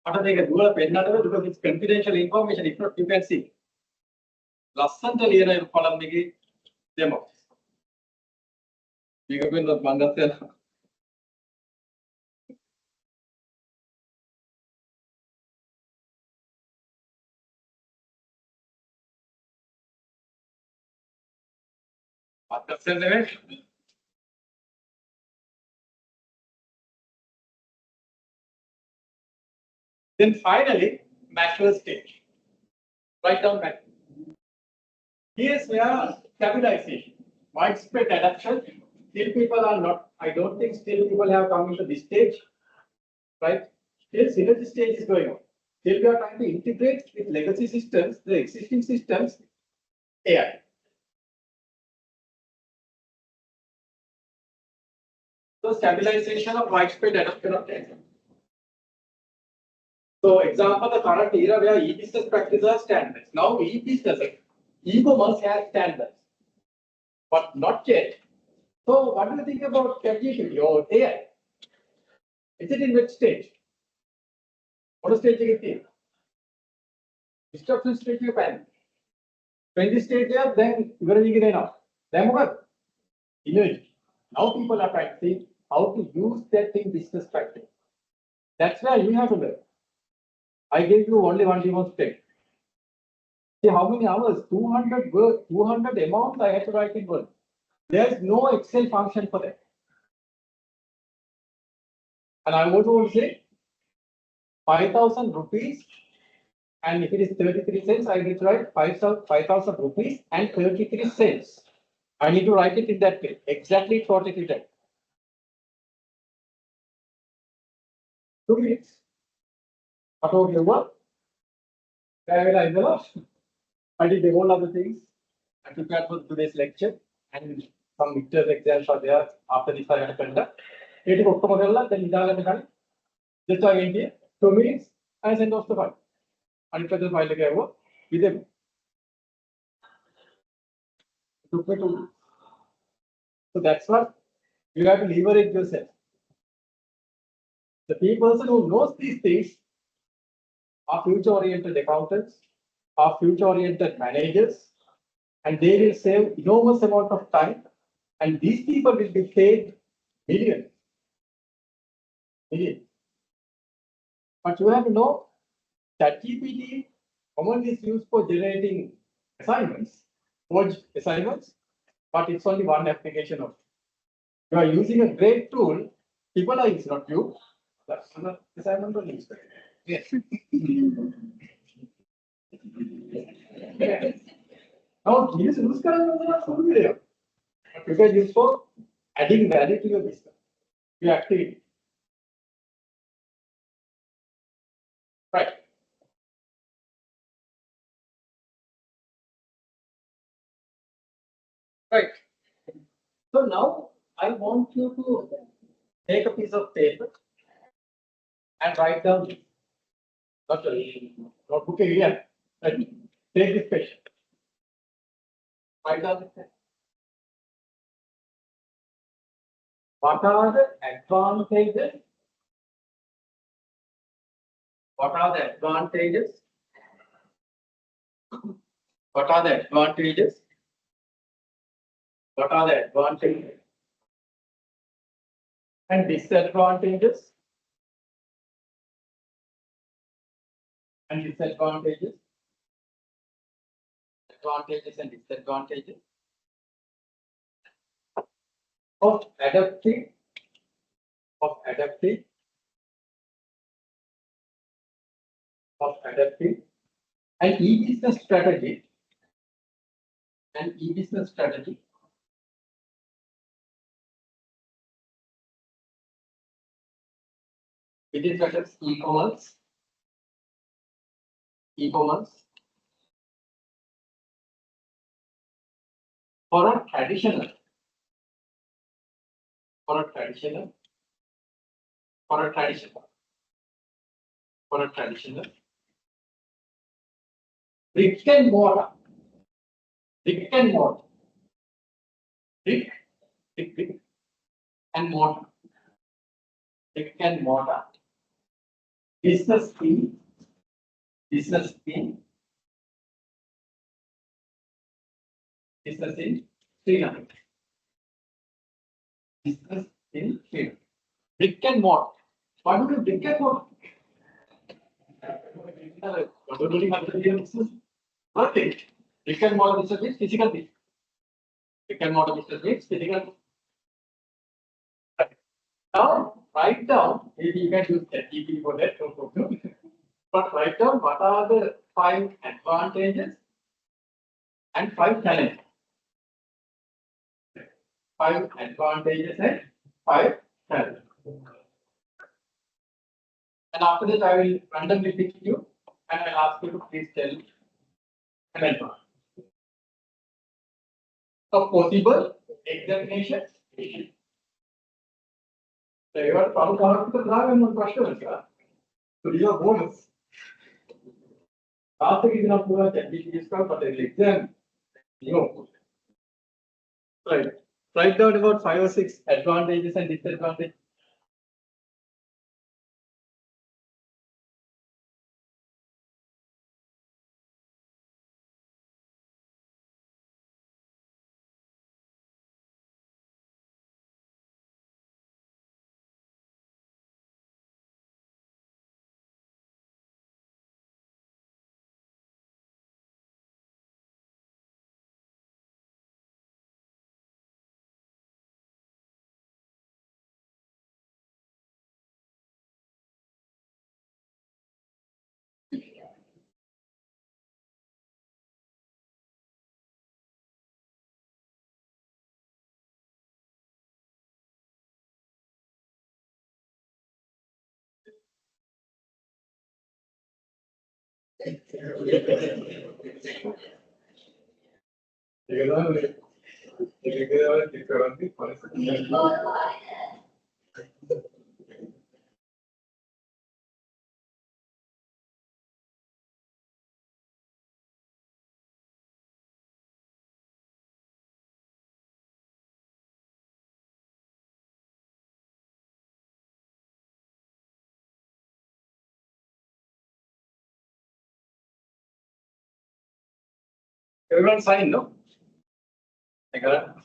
After they can do because it's confidential information. If not, you can see. Lassanta ලියන column එකේ demo. මේක වෙනත් මම දැක්කා. Then finally, mature stage. Write down mature. Here's where stabilization, widespread adoption. Still people are not, I don't think still people have come into this stage, right? Still synergy stage is going on. Still we are trying to integrate with legacy systems, the existing systems, AI. So stabilization of widespread adoption of data. So example, the current era where e-business practices are standards. Now e-business, e-commerce has standards, but not yet. So what do you think about ChatGPT or AI? Is it in which stage? What stage is it in? Disruption stage you can. When this stage there, then you are going to then what? Image. Now people are practicing how to use that in business practice. That's where you have to learn. I gave you only one demonstration. See how many hours? 200 words, 200 amounts I had to write in Word. There's no Excel function for that. And I also want to say 5,000 rupees, and if it is 33 cents, I need to write 5,000 rupees and 33 cents. I need to write it in that way. Exactly what it is. 2 minutes. What about your work? I did all other things. I prepared for today's lecture, and some midterm exams are there after this I have to conduct. Then just again here, 2 minutes, I send off the file. And the file with them. Took me 2 minutes. So that's what you have to leverage yourself. The person who knows these things are future-oriented accountants, are future-oriented managers, and they will save enormous amount of time. And these people will be paid millions. But you have to know that ChatGPT commonly is used for generating assignments, forged assignments, but it's only one application of it. You are using a great tool. People are it's not you. That's another assignment only. Yes. Now, this use video. You can use for adding value to your business, your activity. Right. Right. So now I want you to take a piece of paper and write down this. Not a notebook here. Right. Take this question. Write down this. What are the advantages? What are the advantages? What are the advantages? What are the advantages and disadvantages? And disadvantages? Advantages and disadvantages of adapting, of adapting, of adapting an e-business strategy, an e-business strategy within brackets e-commerce, e-commerce for a traditional, for a traditional, for a traditional, for a traditional brick and mortar, brick and mortar, brick and mortar, brick and mortar, business in, business in, business in Srilanka, business in Srilanka, brick and mortar. What do you brick and mortar? Nothing. Brick and mortar business means physical thing. Brick and mortar business means physical. Now, write down, maybe you can use ChatGPT for that, no problem. But write down what are the 5 advantages and 5 challenges. 5 advantages and 5 challenges. And after that, I will randomly pick you and I'll ask you to please tell an advantage. A possible examination issue. ඒවට පළු කාලකට දාගන්න ප්‍රශ්න නැහැ. So bonus. After giving up work and teaching stuff, but the exam, Right. Write down about 5 or 6 advantages and disadvantages. Everyone sign, no? I got it.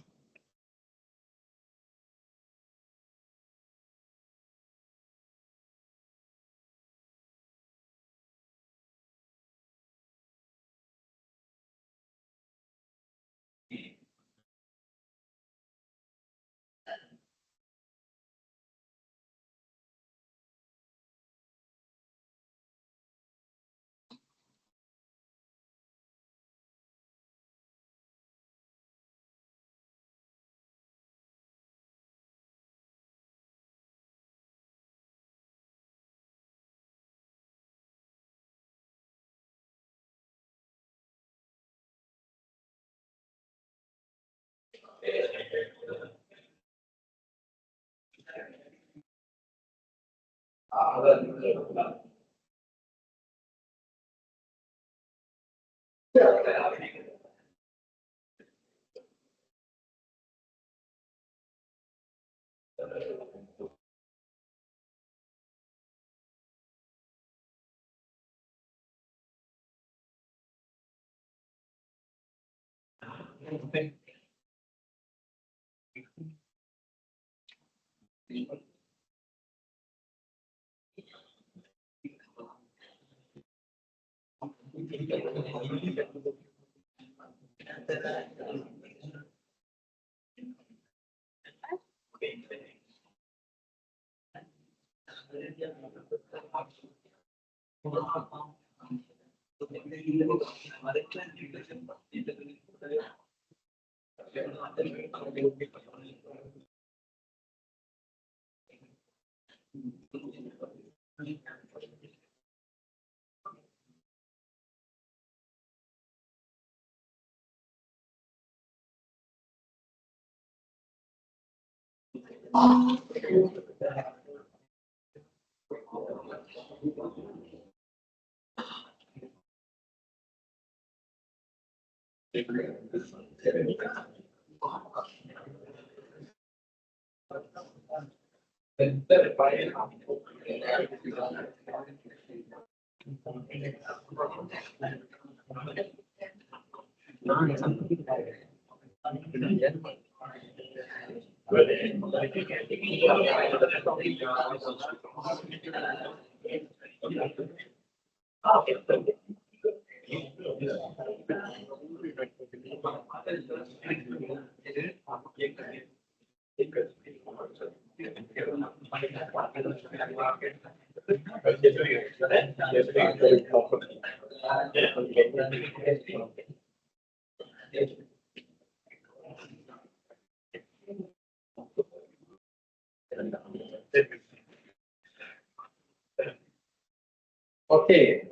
Okay.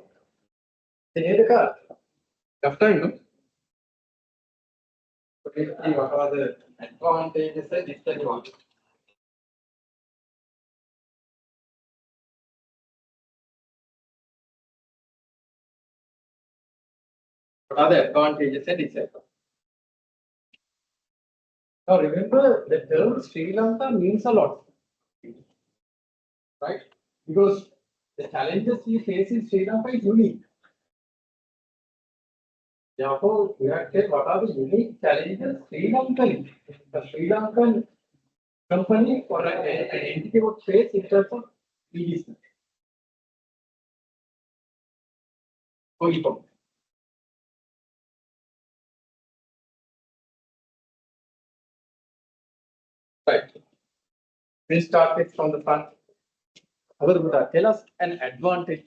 Any other card? Tough time, no? Okay, what are the advantages and disadvantages? What are the advantages and disadvantages? Now remember, the term Sri Lanka means a lot, right? Because the challenges we face in Sri Lanka is unique. Therefore, we have to say what are the unique challenges Sri Lankan, the Sri Lankan company or an entity would face in terms of e-business. For e-commerce. Right. We'll start with from the front. Agarbuddha, tell us an advantage.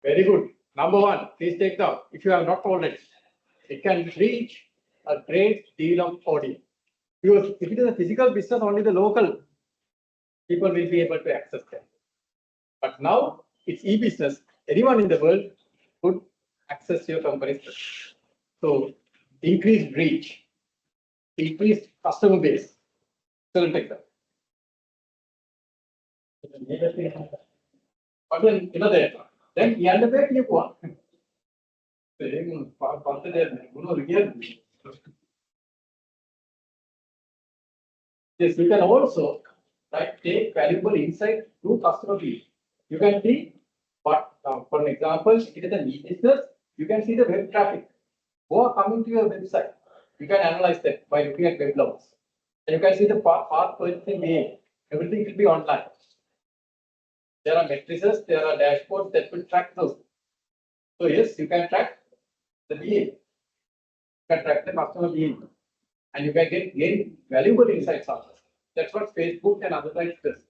Very good. Number one, please take down. If you have not already, it can reach a great deal of audience. Because if it is a physical business, only the local people will be able to access them. But now it's e-business. Anyone in the world could access your company's business. So increased reach, increased customer base. So take that. But then then he had a very new one. Yes, you can also take valuable insight to customer base. You can see what, for an example, if it is an e-business, you can see the web traffic who are coming to your website. You can analyze that by looking at web logs. And you can see the path purchasing behavior. Everything will be online. There are matrices, there are dashboards that will track those. So yes, you can track the behavior. You can track the customer behavior. And you can gain valuable insights out of it. That's what Facebook and other sites does.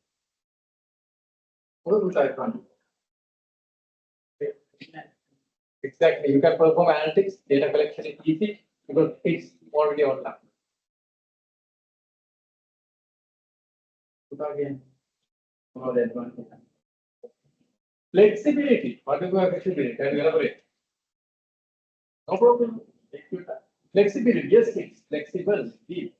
Exactly. You can perform analytics, data collection is easy because it's already online. Again, flexibility. What do you have flexibility? Can you elaborate? No problem. Flexibility. Yes, it's flexible. Because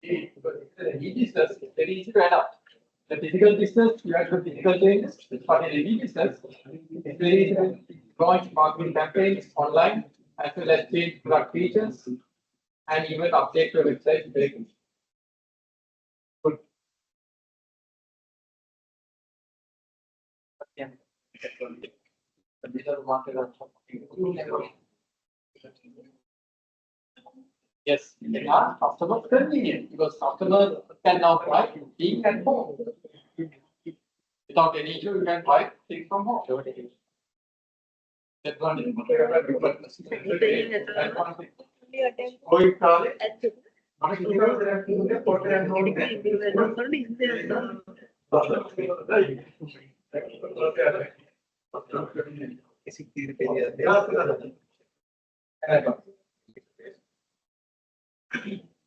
it's e-business, it's very easy to adapt. The physical business, you have the physical changes, but in e-business, it's very easy to launch marketing campaigns online, as well as change product features, and even update your website very quickly. Good. Yes, they are customer convenient because customers can now buy being at home. Without any issue, you can buy things from home. That's one.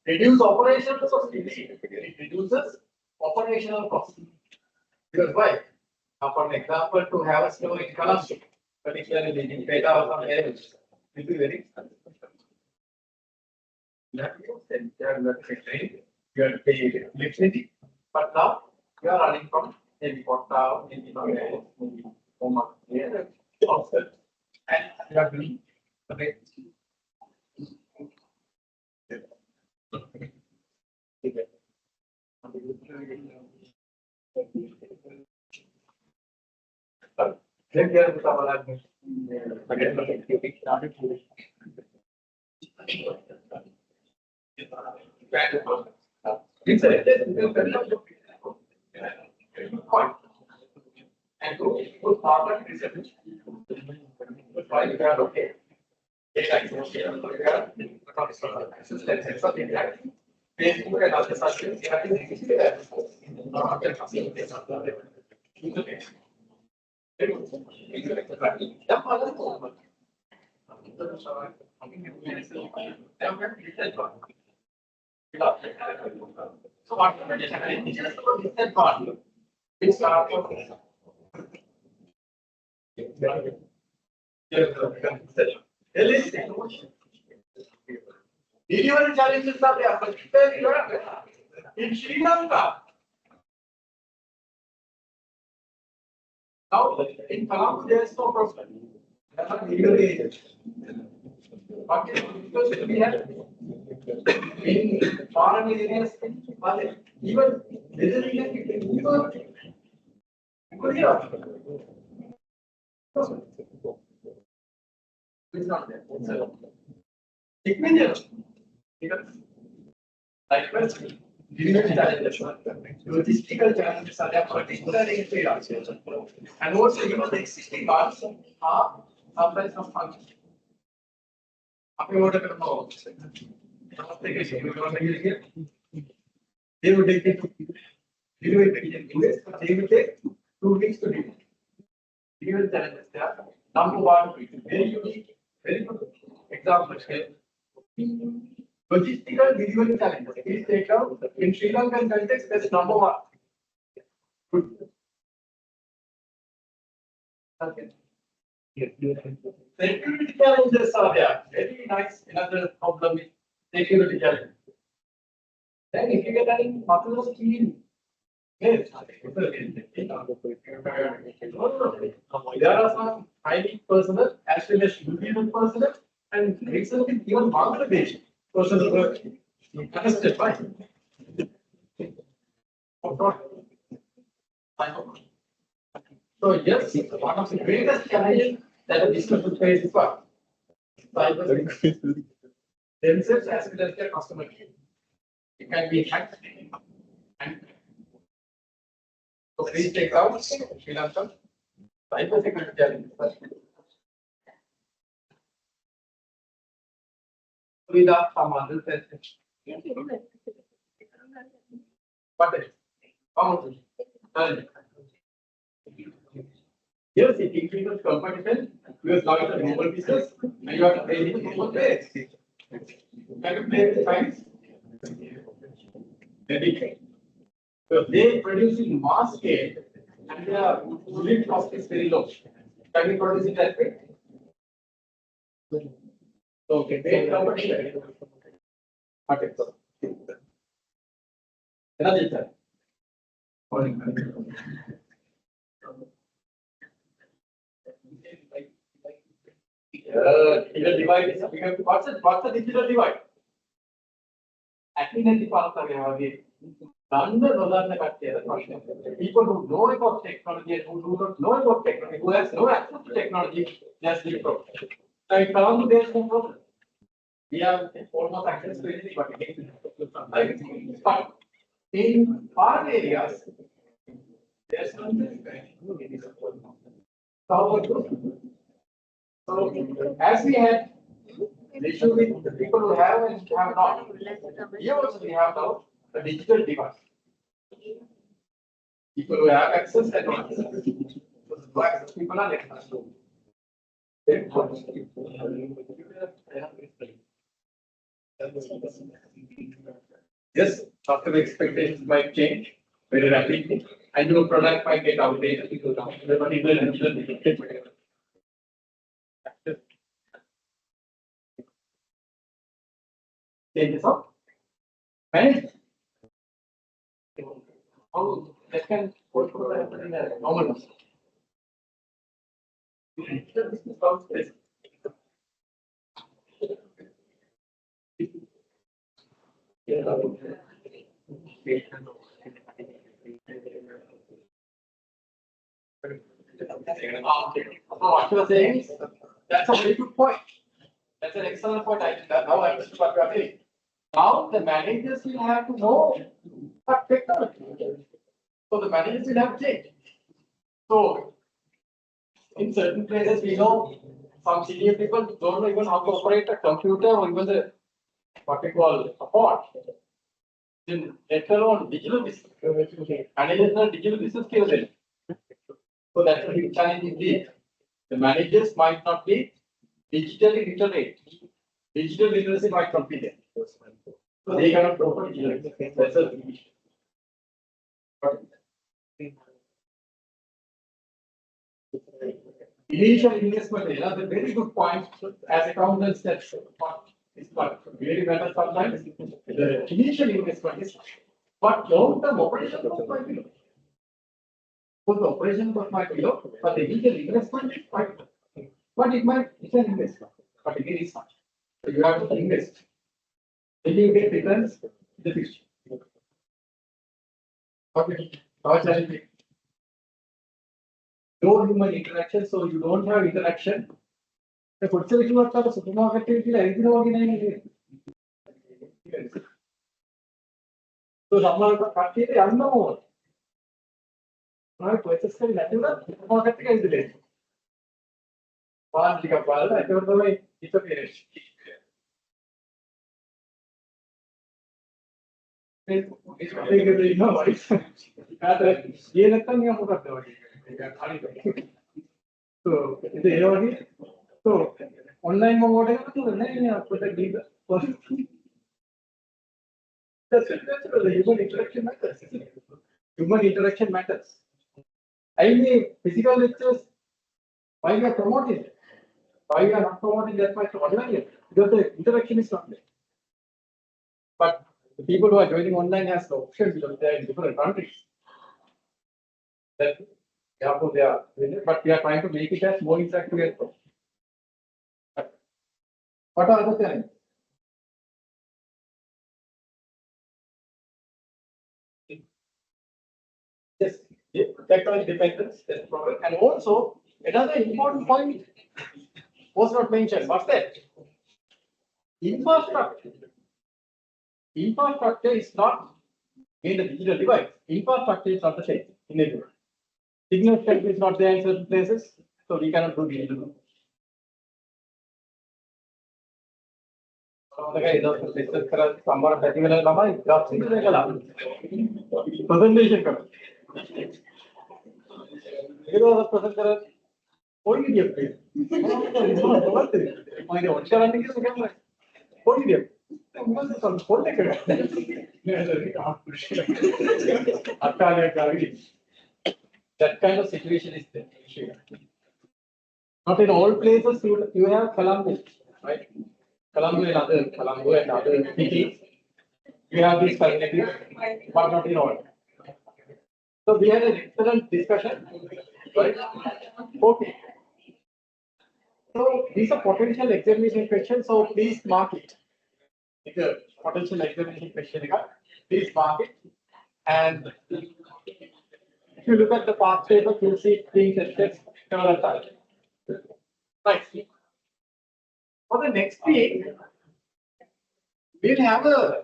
Reduce operational cost. It reduces operational cost. Because why? Now, for an example, to have a store in Colombo, particularly in data or some areas, will be very expensive. You have to pay electricity, but now you are running from maybe Kota, maybe Homa, offset, and you are doing the rate. Then there is our Facebook and other sources, so what delivery challenges are there, particularly in Sri Lanka. Now, in Colombo, there is no problem. They are not legally aged. But because we have in foreign areas, even within India, people here. It's not there. It may be there. Likewise, delivery challenges, logistical challenges are there, particularly in Srilanka. And also, the existing ones are sometimes not functioning. They would take they will take 2 weeks to do. Delivery challenges there. Number one, very unique, very good example here. Logistical delivery challenges. Please take out in Sri Lankan context, that's number one. Good. Okay. Security challenges are there. Very nice. Another problem is security challenge. Then if you get any muscle team, yes, there are some highly personal as well as human personal and recently even Bangladesh personal work arrested by. So yes, one of the greatest challenges that a business will face is what? Cyber themselves as well as their customer. It can be hacked. And so please take out Sri Lanka cyber security challenges. With us, some other tests. What is it? Yes, it increases competition. You are not a global business, and you have to play in global players. Can you play with price? So they produce in mass scale, and their unit cost is very low. Can you produce it that way? So, okay, great competition. Okay, so. Another time. Digital divide is what's the digital divide? Acting part of the people who know about technology and who do not know about technology, who has no access to technology, that's the problem. So in Colombo, there's no problem. We have almost access to anything, but in foreign areas, there's nothing. So, as we had the issue with the people who have and have not, here also we have now a digital device. People who have access and not access. So, access people are like us. Yes, customer expectations might change very rapidly. I know product might get outdated because everybody will changes of manage. How that can work for a normal business. What you are saying is that's a very good point. That's an excellent point. Now I understand what you are saying. Now the managers will have to know what technology. So the managers will have to change. So in certain places we know some senior people don't know even how to operate a computer or even the what we call a phone. Then let alone digital business. Managers know digital business skills. So that's a big challenge indeed. The managers might not be digitally literate. Digital literacy might not be there. So they cannot go for digital literacy. That's a big issue. Initial investment, another very good point as accountants that is what really matters sometimes. The initial investment is but long-term operation. for the operation of my kilo, but the initial investment is quite, but it might, it's an investment, but it is not. So you have to invest. Then you get returns in the future. Okay, how challenging. No human interaction, so you don't have interaction. The food service work of the supermarket is anything organized. So someone cut it, I know. I purchase the natural supermarket is the one big ball, I don't know it's a finish. It's really no worries. So so online mode the human interaction matters. Human interaction matters. I mean, physical lectures, why we are promoting? Why we are not promoting that much online? Because the interaction is not there. But the people who are joining online has the option because they are in different countries. That therefore they are, but we are trying to make it as more interactive as possible. What are the challenges? Yes, technology dependence, that's the problem. And also, another important point was not mentioned. What's that? Infrastructure. Infrastructure is not in the digital device. Infrastructure is not the same in everywhere. Signal strength is not there in certain places, so we cannot do digital. Presentation करो. ये तो present करो. कोई नहीं है. मैं ये अच्छा नहीं कर सकता. कोई नहीं है. मुझे तो खोल दे कर. That kind of situation is there. Not in all places you have Colombo, right? Colombo and other cities. We have these facilities, but not in all. So we had an excellent discussion, right? Okay. So these are potential examination questions, so please mark it. It's a potential examination question, please mark it. And if you look at the past paper, you'll see it being tested several times. Right. For the next week, we'll have a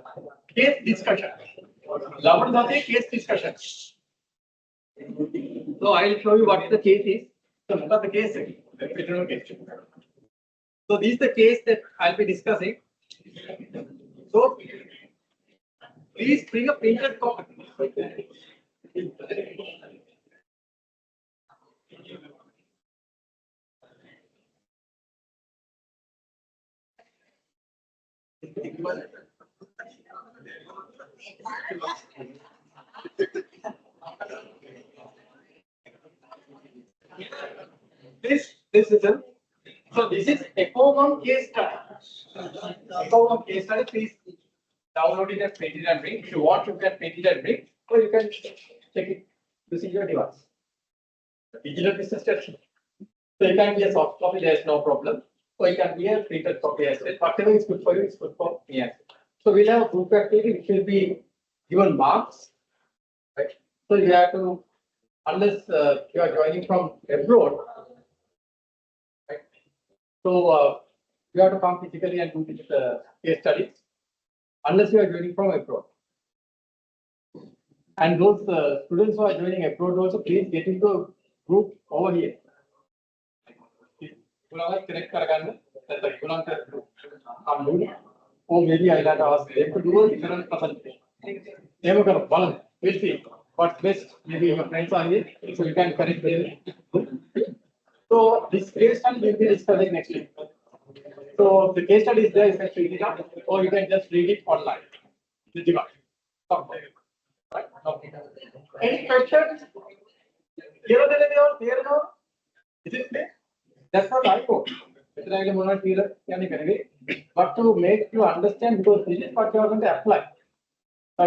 case discussion. Case discussion. So I'll show you what the case is. So what are the cases? So this is the case that I'll be discussing. So please bring a printed copy. This is it. So this is ECO1 case study. ECO1 case study. Please download it and print it and bring. If you want, you can print it and bring, or you can check it using your device. Digital business testing. So it can be a soft copy. There is no problem. Or it can be a printed copy as well. Whatever is good for you is good for me as well. So we'll have a group activity which will be given marks. Right. So you have to, unless you are joining from abroad. Right. So you have to come physically and do this case study. Unless you are joining from abroad. And those students who are joining abroad also, please get into a group over here. Or maybe I'll have to ask them to do a different presentation. We'll see what's best. Maybe your friends are here, so you can correct them. So this case study will be discussing next week. So the case study is there, you can read it up, or you can just read it online. Right? Okay. Any questions? Clear now? Is it clear? That's what I hope. But to make you understand, because this is what you are going to apply. So,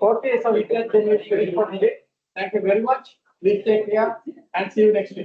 Okay, so we can then we finish for today. Thank you very much. Please take care and see you next week.